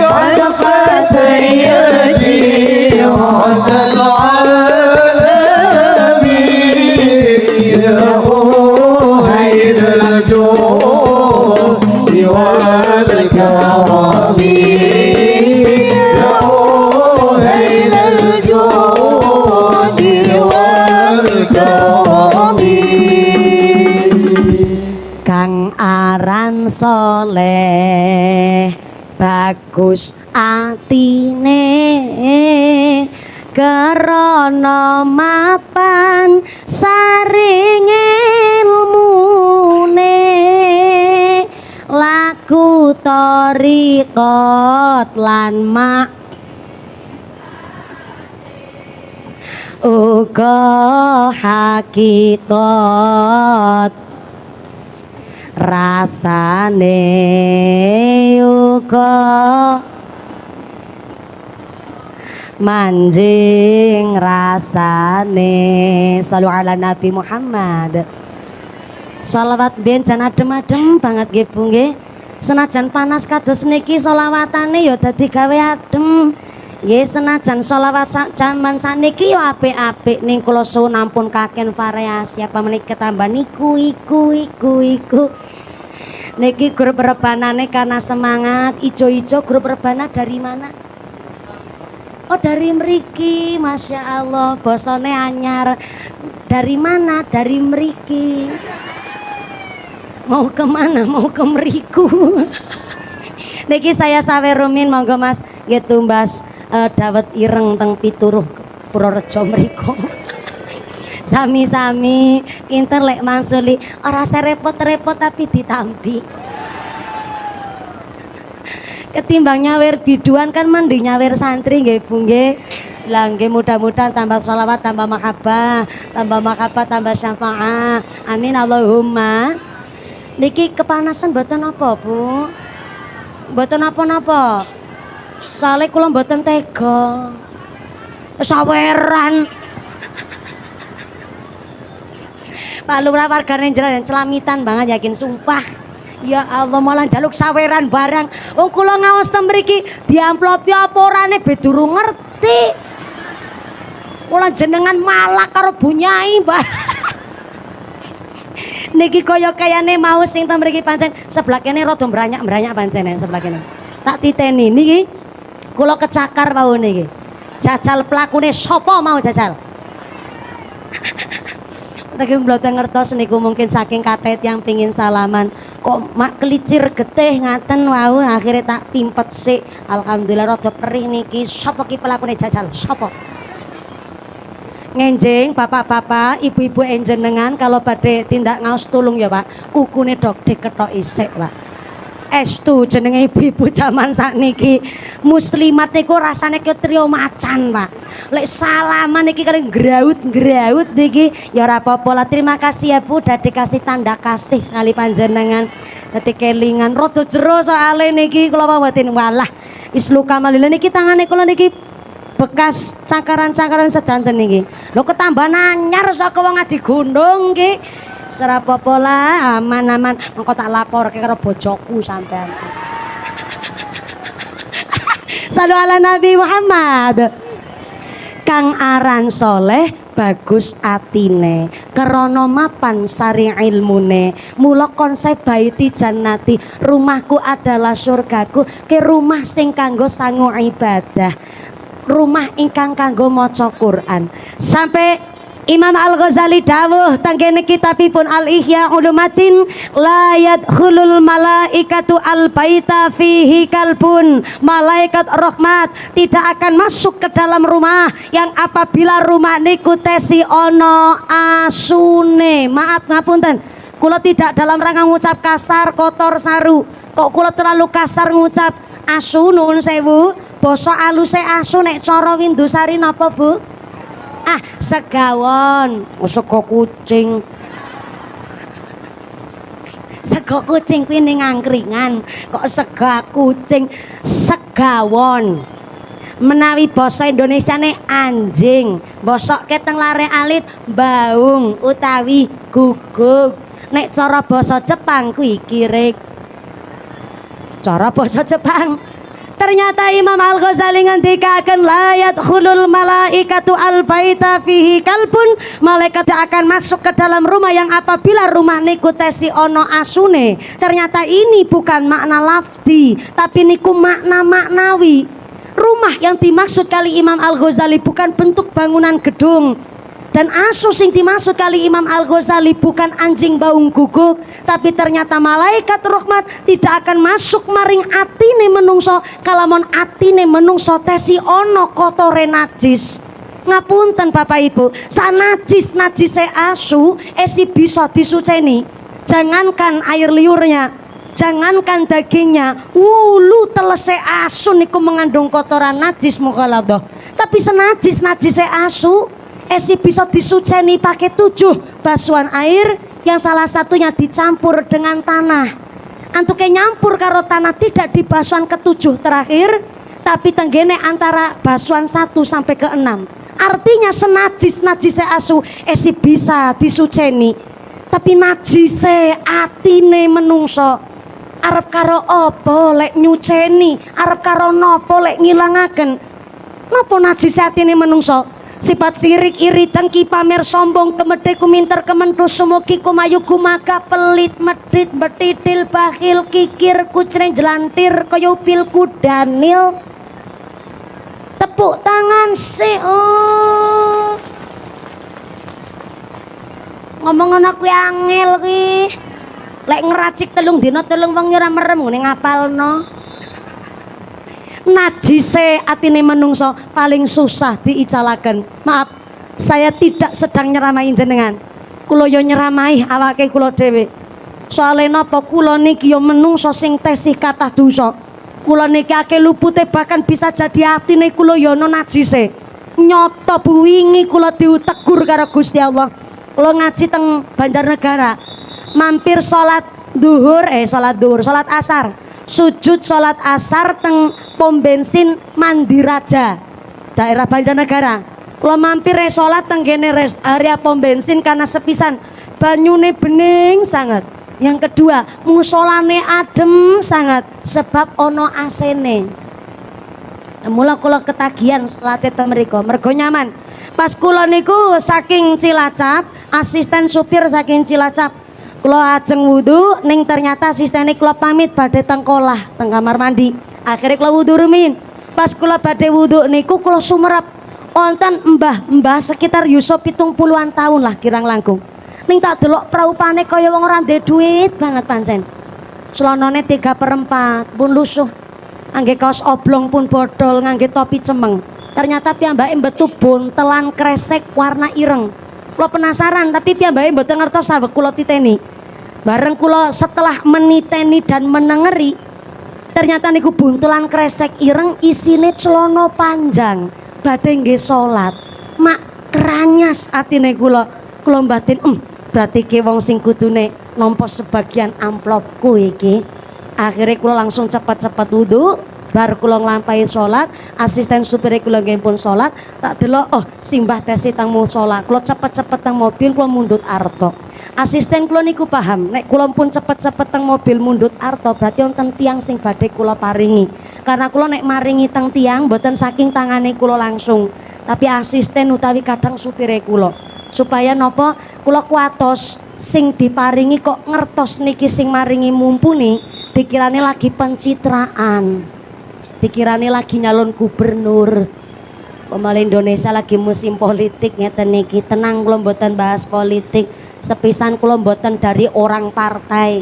al-fatayyaji wa al-alamin ya hayrul judi wal karami. Kang aran soleh bagus atine, krana mapan saring ilmune, laku thariqat lan mak uga hakikat, rasane uga manjing rasane. Shallu ala Nabi Muhammad. Sholawat biyen jan adem-adem banget nggih Bu nggih. Senajan panas kados niki sholawatane ya dadi gawe adem. Nggih, senajan sholawat jaman saniki yo apik-apik, ning kula suwun ampun kaken variasi apa menika tambah niku. Niki grup rebanane karena semangat ijo-ijo. Grup rebana dari mana? Oh, dari mriki. Masya Allah, bosone anyar. Dari mana? Dari mriki. Mau kemana? Mau ke mriku. Niki saya sawe rumin, monggo Mas nggih tumbas dawet ireng teng pituruh Purworejo mriko. Sami-sami kinten lek mangsuli ora serepot-repot tapi ditampi. Ketimbang nyawer biduan kan mending nyawer santri nggih Bu nggih. Lah nggih mudah-mudahan tambah sholawat, tambah mahabbah, tambah syafaat. Amin Allahumma. Niki kepanasan mboten apa Bu? Mboten napa-napa. Soale kula mboten tega. Saweran. Pak Lurah wargane jalan celamitan banget yakin sumpah. Ya Allah malah jaluk saweran barang. Wong kula ngaos ten mriki diamplopi apa orane be durung ngerti. Kula jenengan malak karo bunyai, Mbak. Niki kaya kayane mau sing ten mriki pancen sebelah kene rada mbranyak-mbranyak pancen sebelah kene. Tak titeni niki kula kecakar mawon niki. Jajal pelakune sapa mau jajal? Niki mboten ngertos niku mungkin saking katet yang pingin salaman kok mak kelicir getih ngaten wau akhirnya tak timpet sik. Alhamdulillah rada perih niki. Sapa ki pelakune jajal? Sapa? Ngenjing bapak-bapak, ibu-ibu enjenengan kalau badhe tindak ngaos tulung ya Pak. Kukune dok diketok isik Pak. Estu jenenge ibu-ibu zaman sakniki muslimat niku rasane ke trio macan Pak. Lek salaman niki kare graut-graut niki ya ora apa-apa lah. Terima kasih ya Bu udah dikasih tanda kasih kali panjenengan. Dadi kelingan rada jero soalé niki kula wawatin walah islu kamalila niki tangane kula niki bekas cakaran-cakaran sedanten niki. Lho ketambah anyar saka wong adi gundung niki. Serapopo lah aman-aman engko tak laporke karo bojoku sampean. Salu ala Nabi Muhammad. Kang aran soleh bagus atine krana mapan sari ilmune mula konsep baiti jannati rumahku adalah surgaku ke rumah sing kanggo sangu ibadah rumah ingkang kanggo maca Quran sampai Imam Al-Ghazali dawuh tanggene kitabipun Al-Ihya Ulumatin la yadkhulul malaikatu al-baita fihi kalbun malaikat rahmat tidak akan masuk ke dalam rumah yang apabila rumah niku tesi ono asune. Maaf ngapunten kula tidak dalam rangka ngucap kasar kotor saru kok kula terlalu kasar ngucap asu nuwun sewu basa aluse asu nek cara Windusari napa Bu? Ah, segawon, sego kucing. Sego kucing kuwi ning angkringan, kok sega kucing segawon. Menawi basa Indonesiane anjing, bosoke teng lare alit baung utawi guguk. Nek cara basa Jepang kuwi kirik. Cara basa Jepang ternyata Imam Al-Ghazali ngendikaken la yadkhulul malaikatu al-baita fihi kalbun malaikat akan masuk ke dalam rumah yang apabila rumah niku tesi ono asune. Ternyata ini bukan makna lafdi tapi niku makna maknawi. Rumah yang dimaksud kali Imam Al-Ghazali bukan bentuk bangunan gedung dan asu sing dimaksud kali Imam Al-Ghazali bukan anjing baung guguk tapi ternyata malaikat rahmat tidak akan masuk maring atine menungso kalamun atine menungso tesi ono kotore najis. Ngapunten Bapak Ibu, sanajis najise asu esi bisa disuceni. Jangankan air liurnya, jangankan dagingnya, wulu telese asu niku mengandung kotoran najis mukhaladhah. Tapi senajis najise asu esi bisa disuceni pakai 7 basuhan air yang salah satunya dicampur dengan tanah. Antuke nyampur karo tanah tidak di basuhan ke-7 terakhir tapi tenggene antara basuhan 1 sampai ke 6. Artinya senajis-najise asu esi bisa disuceni tapi najise atine menungso arep karo apa lek nyuceni, arep karo napa lek ngilangaken. Napa najise atine menungso? Sifat sirik, iri, dengki, pamer, sombong, kemedhe, kuminter, kementus, sumuki, kumayu, kumaga, pelit, medit, betitil, bakhil, kikir, kucreng, jelantir, kaya upil, kudanil. Tepuk tangan sih. Oh. Ngomong ngono kuwi angel kuwi. Lek ngeracik 3 dina 3 wong ora merem ngene ngapalno. Najise atine menungso paling susah diicalaken. Maaf, saya tidak sedang nyeramahi jenengan. Kula yo nyeramahi awake kula dhewe. Soale napa kula niki yo menungso sing tesih kathah dosa. Kula niki akeh lupute bahkan bisa jadi atine kula yo ono najise. Nyoto bu wingi kula diutegur karo Gusti Allah. Kula ngaji teng Banjarnegara. Mampir salat duhur, salat asar. sujud salat asar teng pom bensin Mandiraja daerah Banjarnegara. Kula mampir salat teng kene area pom bensin karena sepisan banyune bening sangat. Yang kedua, musolane adem sangat sebab ono AC-ne. Mula kula ketagihan salate teng mriku mergo nyaman. Pas kula niku saking Cilacap, asisten supir saking Cilacap. Kula ajeng wudu ning ternyata asistene kula pamit badhe teng kolah teng kamar mandi. Akhirnya kula wudu rumin. Pas kula badhe wudu niku kula sumerep wonten mbah-mbah sekitar Yusuf 70-an tahun lah kirang langkung. Ning tak delok praupane kaya wong ora ndek duit banget pancen. Celanane 3/4 pun lusuh. Ngangge kaos oblong pun bodol, ngangge topi cemeng. Ternyata piyambake mbetu bontelan kresek warna ireng. Kula penasaran tapi piyambake mboten ngertos saweg kula titeni. Bareng kula setelah meniteni dan menengeri, ternyata niku buntelan kresek ireng isine celana panjang. Badhe nggih salat. Mak kranyas atine kula. Kula batin, berarti ki wong sing kudune nampa sebagian amplopku iki. Akhirnya kula langsung cepat-cepat wudu. Bar kula nglampahi salat, asisten supir kula nggih pun salat, tak delok simbah tesi teng musala. Kula cepet-cepet teng mobil kula mundhut arta. Asisten kula niku paham, nek kula pun cepet-cepet teng mobil mundhut arta berarti wonten tiyang sing badhe kula paringi. Karena kula nek maringi teng tiyang boten saking tangane kula langsung, tapi asisten utawi kadang supire kula. Supaya napa kula kuatos sing diparingi kok ngertos niki sing maringi mumpuni, dikirane lagi pencitraan, dikirane lagi nyalon gubernur. Pemerintah Indonesia lagi musim politik ngeten niki. Tenang, kula mboten bahas politik. Sepisan kula mboten dari orang partai.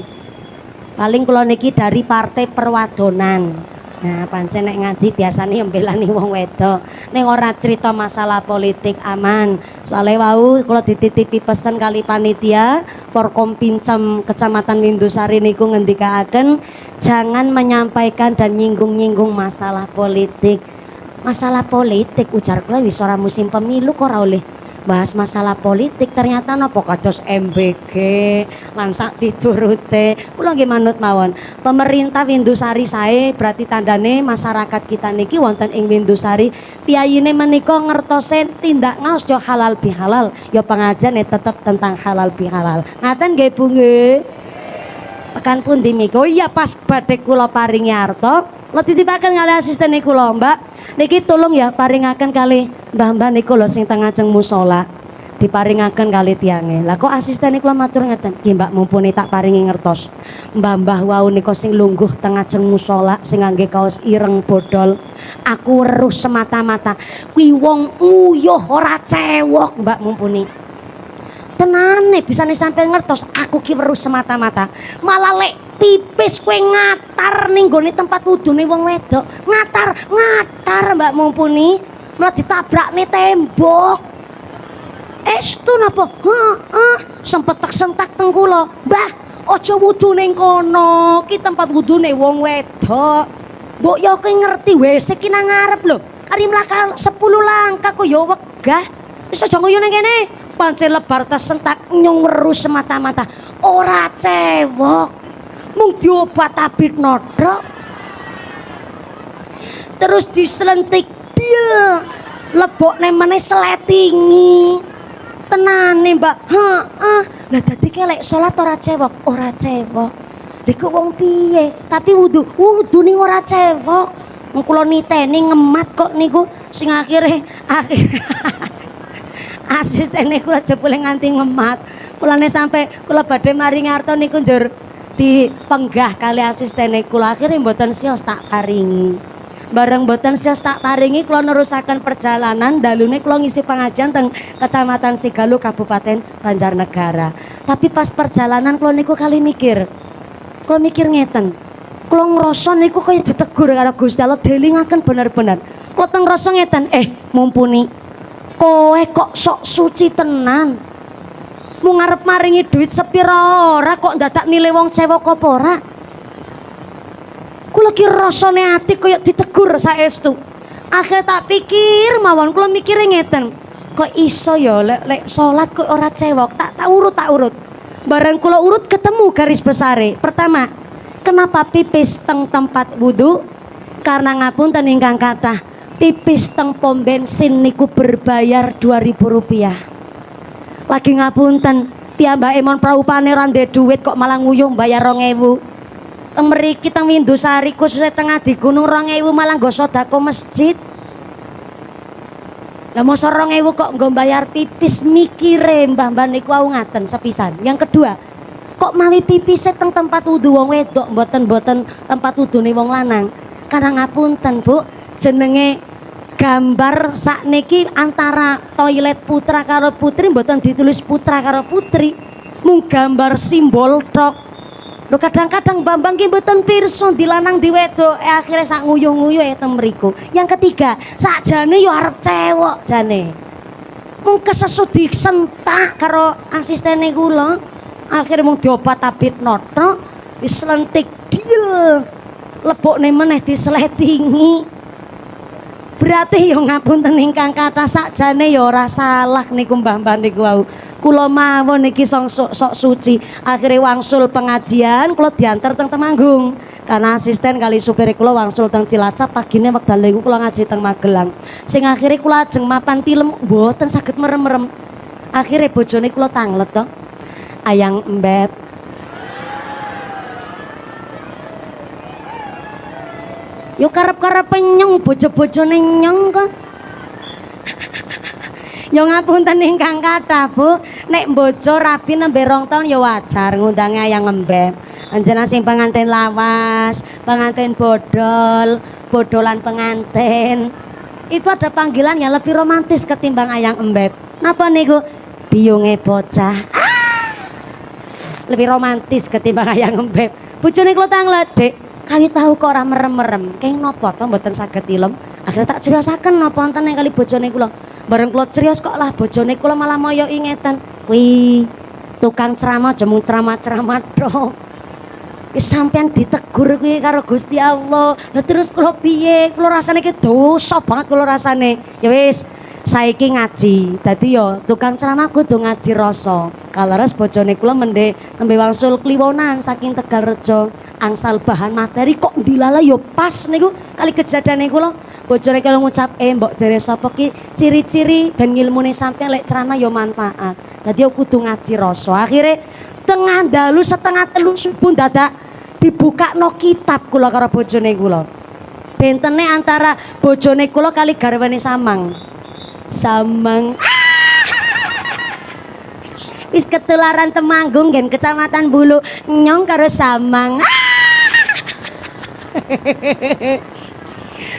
Paling kula niki dari partai perwadonan. Nah, pancen nek ngaji biasane yo mbelani wong wedok. Ning ora cerita masalah politik aman. Soale wau kula dititipi pesen kali panitia Forkom Pincem Kecamatan Windusari niku ngendikaaken jangan menyampaikan dan nyinggung-nyinggung masalah politik. Masalah politik ujar kula wis ora musim pemilu kok ora oleh bahas masalah politik. Ternyata napa kados MBG lan sak piturute. Kula nggih manut mawon. Pemerintah Windusari sae berarti tandane masyarakat kita niki wonten ing Windusari piyayine menika ngertose tindak ngaos yo halal bihalal. Yo pengajian tetep tentang halal bihalal. Ngaten nggih Bu nggih. Tekan pundi miki? Oh iya pas badhe kula paringi arta, kula titipaken kalih asisten kula, Mbak. Niki tolong ya paringaken kalih mbah-mbah niku lho sing teng ngajeng musala. Diparingaken kalih tiyange. Lah kok asisten kula matur ngeten, nggih Mbak mumpuni tak paringi ngertos. Mbah-mbah wau nika sing lungguh teng ngajeng musala sing ngangge kaos ireng bodol. Aku weruh semata-mata kuwi wong uyuh ora cewek, Mbak mumpuni. Tenane bisa nih sampai ngertos aku ki weruh semata-mata. Malah lek tipis kowe ngatar ning gone tempat wudune wong wedok. Ngatar Mbak mumpuni. Malah ditabrakne tembok. Estu napa? Sempet sentak teng kula. Mbah, aja wudu ning kono. Ki tempat wudune wong wedok. Mbok yo kowe ngerti WC ki nang ngarep lho. Ari mlakar 10 langkah kok yo wegah. Wis aja nguyu ning kene. Pancen lebar tersentak nyung weruh semata-mata ora cewek. Mung diobat tabit nodok. Terus diselentik bil. Lebokne meneh sletingi. Tenane Mbak. Lah dadi kelek salat ora cewek, ora cewek. Iku wong piye? Tapi wudu ning ora cewek. Mung kula niteni ngemat kok niku sing akhir asistene kula jebule nganti ngemat. Kulane sampai kula badhe maringi arta niku njur dipenggah kali asistene kula. Akhire mboten sios tak paringi. Bareng mboten sios tak paringi kula nerusaken perjalanan dalune kula ngisi pengajian teng Kecamatan Sigalu Kabupaten Banjarnegara. Tapi pas perjalanan kula niku kali mikir. Kula mikir ngeten. Kula ngrasa niku kaya ditegur karo Gusti Allah delingaken bener-bener. Kula teng ngrasa ngeten, mumpuni kowe kok sok suci tenan. Mung ngarep maringi duit sepira ora kok dadak nilai wong cewek apa ora. Kula ki rasane ati kaya ditegur saestu. Akhir tak pikir mawon kula mikire ngeten. Kok iso ya lek salat kok ora cewek. Tak urut. Bareng kula urut ketemu garis besare. Pertama, Kenapa pipis teng tempat wudu? Karena ngapunten ingkang kathah, pipis teng pom bensin niku berbayar Rp2.000. Lagi ngapunten, piyambake mon praupane ora ndek dhuwit kok malah nguyuh bayar 2.000. Teng mriki teng Windusari khususnya teng Adi Gunung 2.000 malah nggo sedekah masjid. Lah mosok 2.000 kok nggo bayar pipis, mikire mbah-mbah niku wau ngaten sepisan. Yang kedua, kok mawi pipis teng tempat wudu wong wedok mboten tempat wudune wong lanang. Karena ngapunten Bu, jenenge gambar sakniki antara toilet putra karo putri mboten ditulis putra karo putri, mung gambar simbol tok. Lho kadang-kadang Bambang ki mboten pirsa di lanang di wedok, akhirnya sak nguyuh-nguyuh teng mriku. Yang ketiga, sakjane yo arep cewek jane. Mung kesesudi sentak karo asistene kula, akhirnya mung diobat tabit noto, wis lentik deal. Lebokne meneh disletingi. Berarti yo ngapunten ingkang kathah sakjane yo ora salah niku mbah-mbah niku wau. Kula mawon niki sok suci. Akhire wangsul pengajian kula diantar teng Temanggung. Karena asisten kali supir kula wangsul teng Cilacap, pagine wekdal niku kula ngaji teng Magelang. Sing akhire kula ajeng mapan tilem mboten saged merem-merem. Akhire bojone kula tanglet to. Ayang embet. Yo karep-karep nyong bojo-bojone nyong kok. Yo ngapunten ingkang kathah Bu, nek bojo rabi nembe 2 taun yo wajar ngundange ayang embeb. Anjena sing pengantin lawas, pengantin bodol, bodolan pengantin. Itu ada panggilan yang lebih romantis ketimbang ayang embeb. Napa niku? Biyunge bocah. Lebih romantis ketimbang ayang embeb. Bojone kula tanglet, Dik. Kawit tahu kok ora merem-merem, kenging napa to mboten saged tilem. Akhirnya tak criosaken napa wonten ing kali bojone kula. Bareng kula crios kok lah bojone kula malah moyo ingeten. Kuwi tukang ceramah aja mung ceramah-ceramah tok. Wis sampean ditegur kuwi karo Gusti Allah. Lah terus kula piye? Kula rasane ki dosa banget kula rasane. Ya wis, saiki ngaji. Dadi yo tukang ceramah kudu ngaji rasa. Kaleres bojone kula nembe wangsul kliwonan saking Tegalrejo. Angsal bahan materi kok dilala yo pas niku kali kejadiane kula. Bojone kula ngucap mbok jere sapa ki ciri-ciri ben ngilmune sampeyan lek ceramah yo manfaat. Dadi yo kudu ngaji rasa. Akhire tengah dalu setengah 3 subuh dadak dibukakno kitab kula karo bojone kula. Bentene antara bojone kula kali garwane Samang. Wis ketularan Temanggung gen Kecamatan Bulu nyong karo Samang.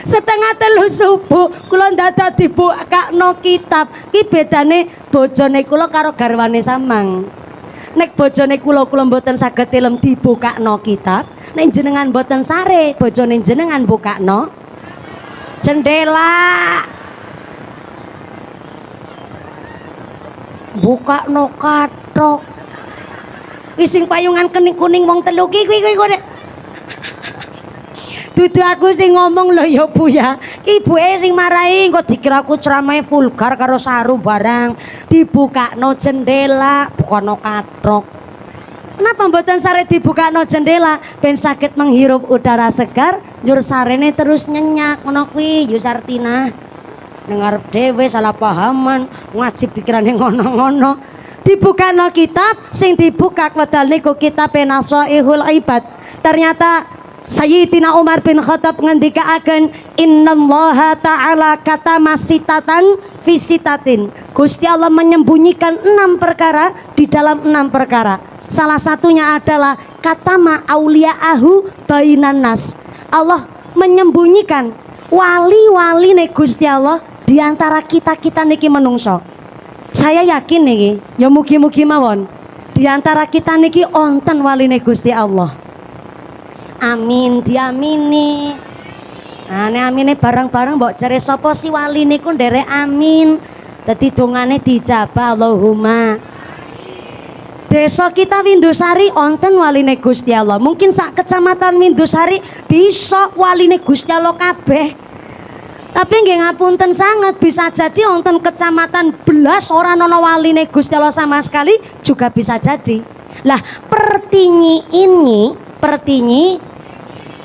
Setengah 3 subuh kula dadak dibukakno kitab. Ki bedane bojone kula karo garwane Samang. Nek bojone kula mboten saged tilem dibukakno kitab, nek jenengan mboten sare, bojone jenengan bukakno jendela. Bukakno kathok. Ki sing payungan kuning wong telu ki kuwi. Dudu aku sing ngomong lho ya Bu ya. Ki ibuke sing marahi engko dikira aku ceramahe vulgar karo saru barang. Dibukakno jendela, bukakno kathok. Kenapa mboten sare dibukakno jendela ben saged menghirup udara segar, njur sarene terus nyenyak ngono kuwi Yu Sartina. Dengar dhewe salah pahaman, ngaji pikirane ngono-ngono. Dibukakno kitab, sing dibuka wedal niku kitab Nasaihul Ibad. Ternyata Sayyidina Umar bin Khattab ngendikaaken innallaha ta'ala katama sitatan fi sitatin. Gusti Allah menyembunyikan 6 perkara di dalam 6 perkara. Salah satunya adalah katama auliya'ahu bainan nas. Allah menyembunyikan wali-wali nek Gusti Allah di antara kita-kita niki menungso. Saya yakin niki, ya mugi-mugi mawon. Di antara kita niki onten waline Gusti Allah. Amin, diamini. Nah, nek amine bareng-bareng mbok jere sapa si wali niku nderek amin. Dadi dongane dijabah Allahumma. Desa kita Windusari onten waline Gusti Allah. Mungkin sak kecamatan Windusari bisa waline Gusti Allah kabeh. Tapi nggih ngapunten sangat, bisa jadi onten kecamatan belas ora ana waline Gusti Allah sama sekali juga bisa jadi. Lah pertinyi ini sepertinyi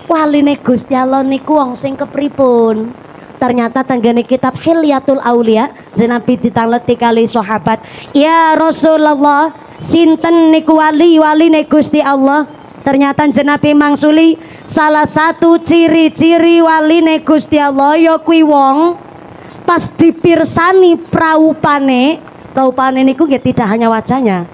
waline Gusti Allah niku wong sing kepripun. Ternyata tenggene kitab Hilyatul Aulia Nabi ditangleti kali sahabat, ya Rasulullah, sinten niku wali-waline Gusti Allah? Ternyata Nabi mangsuli salah satu ciri-ciri waline Gusti Allah ya kuwi wong pas dipirsani praupane niku nggih tidak hanya wajahnya,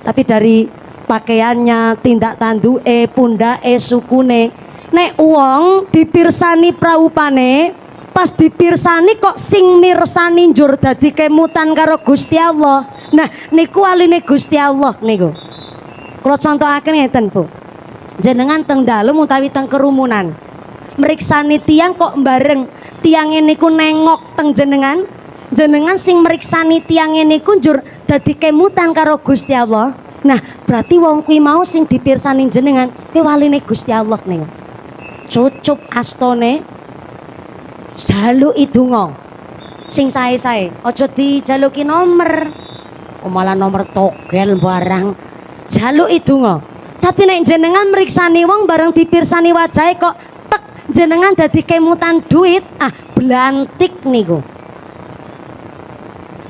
tapi dari pakaiannya, tindak tanduke, pundake, sukune. Nek wong dipirsani praupane, pas dipirsani kok sing mirsani njur dadi kemutan karo Gusti Allah. Nah, niku waline Gusti Allah niku. Kula contohaken ngeten, Bu. Jenengan teng dalem utawi teng kerumunan, mriksani tiang kok bareng tiange niku nengok teng jenengan, jenengan sing mriksani tiange niku njur dadi kemutan karo Gusti Allah. Nah, berarti wong kuwi mau sing dipirsani jenengan kuwi waline Gusti Allah niku. Cucup astone jaluki donga sing sae-sae, aja dijaluki nomor. Malah nomor togel barang. Jaluki donga. Tapi nek jenengan mriksani wong bareng dipirsani wajahe kok tek jenengan dadi kemutan duit, belantik niku.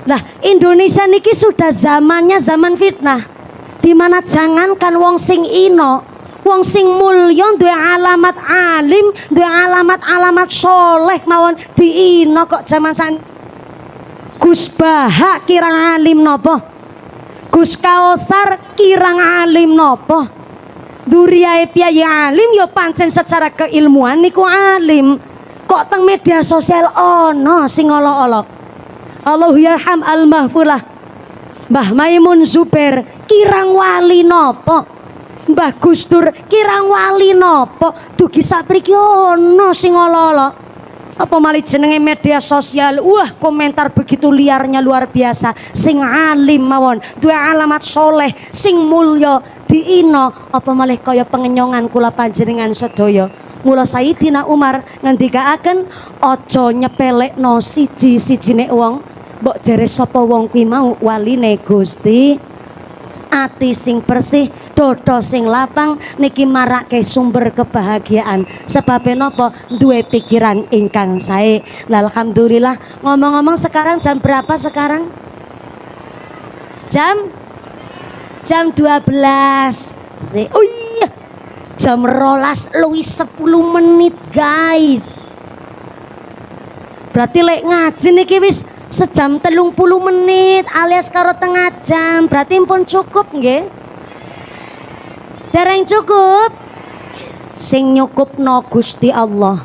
Lah, Indonesia niki sudah zamannya zaman fitnah. Dimana jangankan wong sing ino, wong sing mulya duwe alamat alim, duwe alamat soleh mawon diino kok zaman Gus Bahak kirang alim nopo? Gus Kaosar kirang alim nopo? Duriyae piye alim ya pancen secara keilmuan niku alim. Kok teng media sosial ono sing olok-olok. Allahu yarham al-mahfulah. Mbah Maimun Zubair kirang wali nopo? Mbah Gus Dur kirang wali nopo? Dugi sapriki ono sing olok-olok. Apa malih jenenge media sosial, wah komentar begitu liarnya luar biasa. Sing alim mawon, duwe alamat soleh, sing mulya diino, apa malih kaya pengenyongan kula panjenengan sedaya. Mula Sayyidina Umar ngendikaaken aja nyepelekno siji-sijine wong, mbok jere sapa wong kuwi mau waline Gusti. Ati sing bersih, dodo sing lapang niki marake sumber kebahagiaan. Sebab napa? Duwe pikiran ingkang sae. Alhamdulillah. Ngomong-ngomong sekarang jam berapa sekarang? Jam 12. Oh iya. Jam 12 luwih 10 menit, guys. Berarti lek ngaji niki wis sejam 30 menit alias karo tengah jam, berarti pun cukup nggih? Dereng cukup? Sing nyukupno Gusti Allah.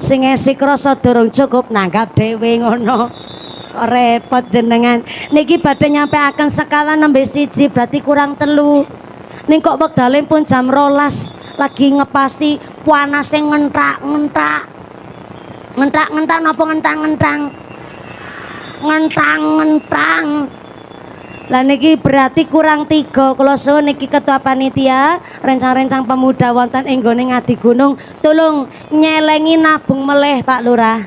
Sing esik rasa durung cukup nanggap dhewe ngono. Kok repot jenengan. Niki badhe nyampeaken sekawan nembe siji berarti kurang 3. Ning kok wektale pun jam 12 lagi ngepasi panase ngentak-ngentak. Ngentak-ngentak napa ngentang-ngentang? Ngentang-ngentang. Lah niki berarti kurang 3. Kula suwun niki ketua panitia rencang-rencang pemuda wonten ing nggone Ngadi Gunung, tolong nyelengi nabung meleh Pak Lurah.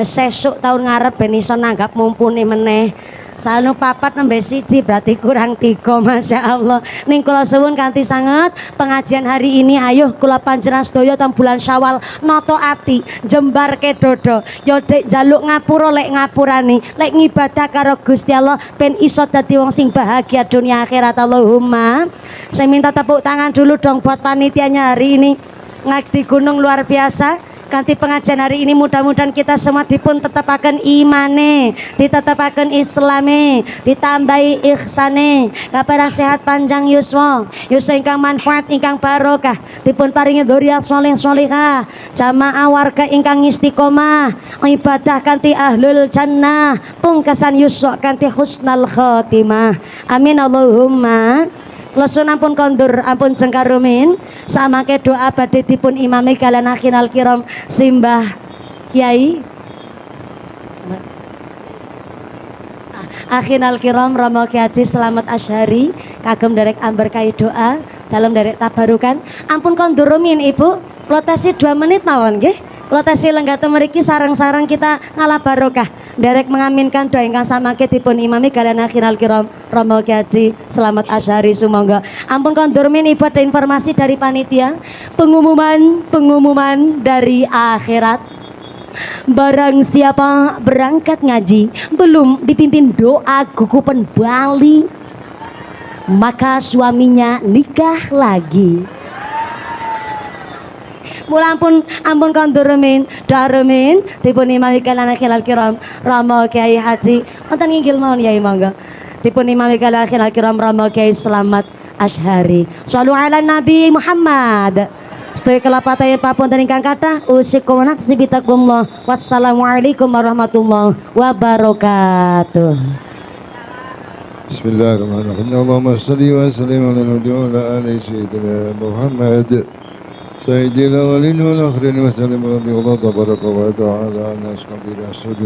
Sesuk tahun ngarep ben iso nanggap mumpuni meneh. Salno 4 nembe 1 berarti kurang 3, Masya Allah. Ning kula suwun kanthi sanget pengajian hari ini ayo kula panjenengan sedaya teng bulan Syawal noto ati jembarke dodo ya dek jaluk ngapura lek ngapurani lek ngibadah karo Gusti Allah ben iso dadi wong sing bahagia dunia akhirat. Allahumma. Saya minta tepuk tangan dulu dong buat panitianya hari ini. Ngadi Gunung luar biasa. Kanthi pengajian hari ini mudah-mudahan kita semua dipun tetapaken imane, ditetapaken islame, ditambahi ihsane, kaparang sehat panjang yuswa, yuswa ingkang manfaat ingkang barokah, dipun paringi dzurriyyah sholih sholihah, jamaah warga ingkang istiqomah, ibadah kanthi ahlul jannah, pungkasan yuswa kanthi husnul khotimah. Amin Allahumma. Lesun ampun kondur, ampun jengkarumin. Samangke doa badhe dipun imami kalian akhinal kiram simbah Kiai akhinal kiram Romo Ki Haji Slamet Asyhari kagem derek amberkahi doa dalam derek tabarukan. Ampun kondur rumin Ibu, protesi 2 menit mawon nggih. Protesi lenggah mriki sarang-sarang kita ngalah barokah. Derek mengaminkan doa ingkang samangke dipun imami kalian akhiral kiram Romo Kyai Haji Selamat Asyari sumangga. Ampun kondur min ibu ada informasi dari panitia pengumuman dari akhirat. Barang siapa berangkat ngaji belum dipimpin doa gugupan Bali, maka suaminya nikah lagi. Mula ampun kondurumin darumin dipun imami kalian akhilal kiram Rama Kyai Haji wonten nginggil mawon yai mangga dipun imami kalian akhilal kiram Rama Kyai Selamat Asyhari. Shallu ala Nabi Muhammad. Sedaya kelapatan papunten ingkang kathah usikum nafsi bitaqullah. Wassalamualaikum warahmatullahi wabarakatuh. Bismillahirrahmanirrahim. Allahumma salli wa sallim ala nabi wa ala ali sayyidina Muhammad سيد الأولين والآخرين وسلم رضي الله تبارك وتعالى عن أصحاب رسول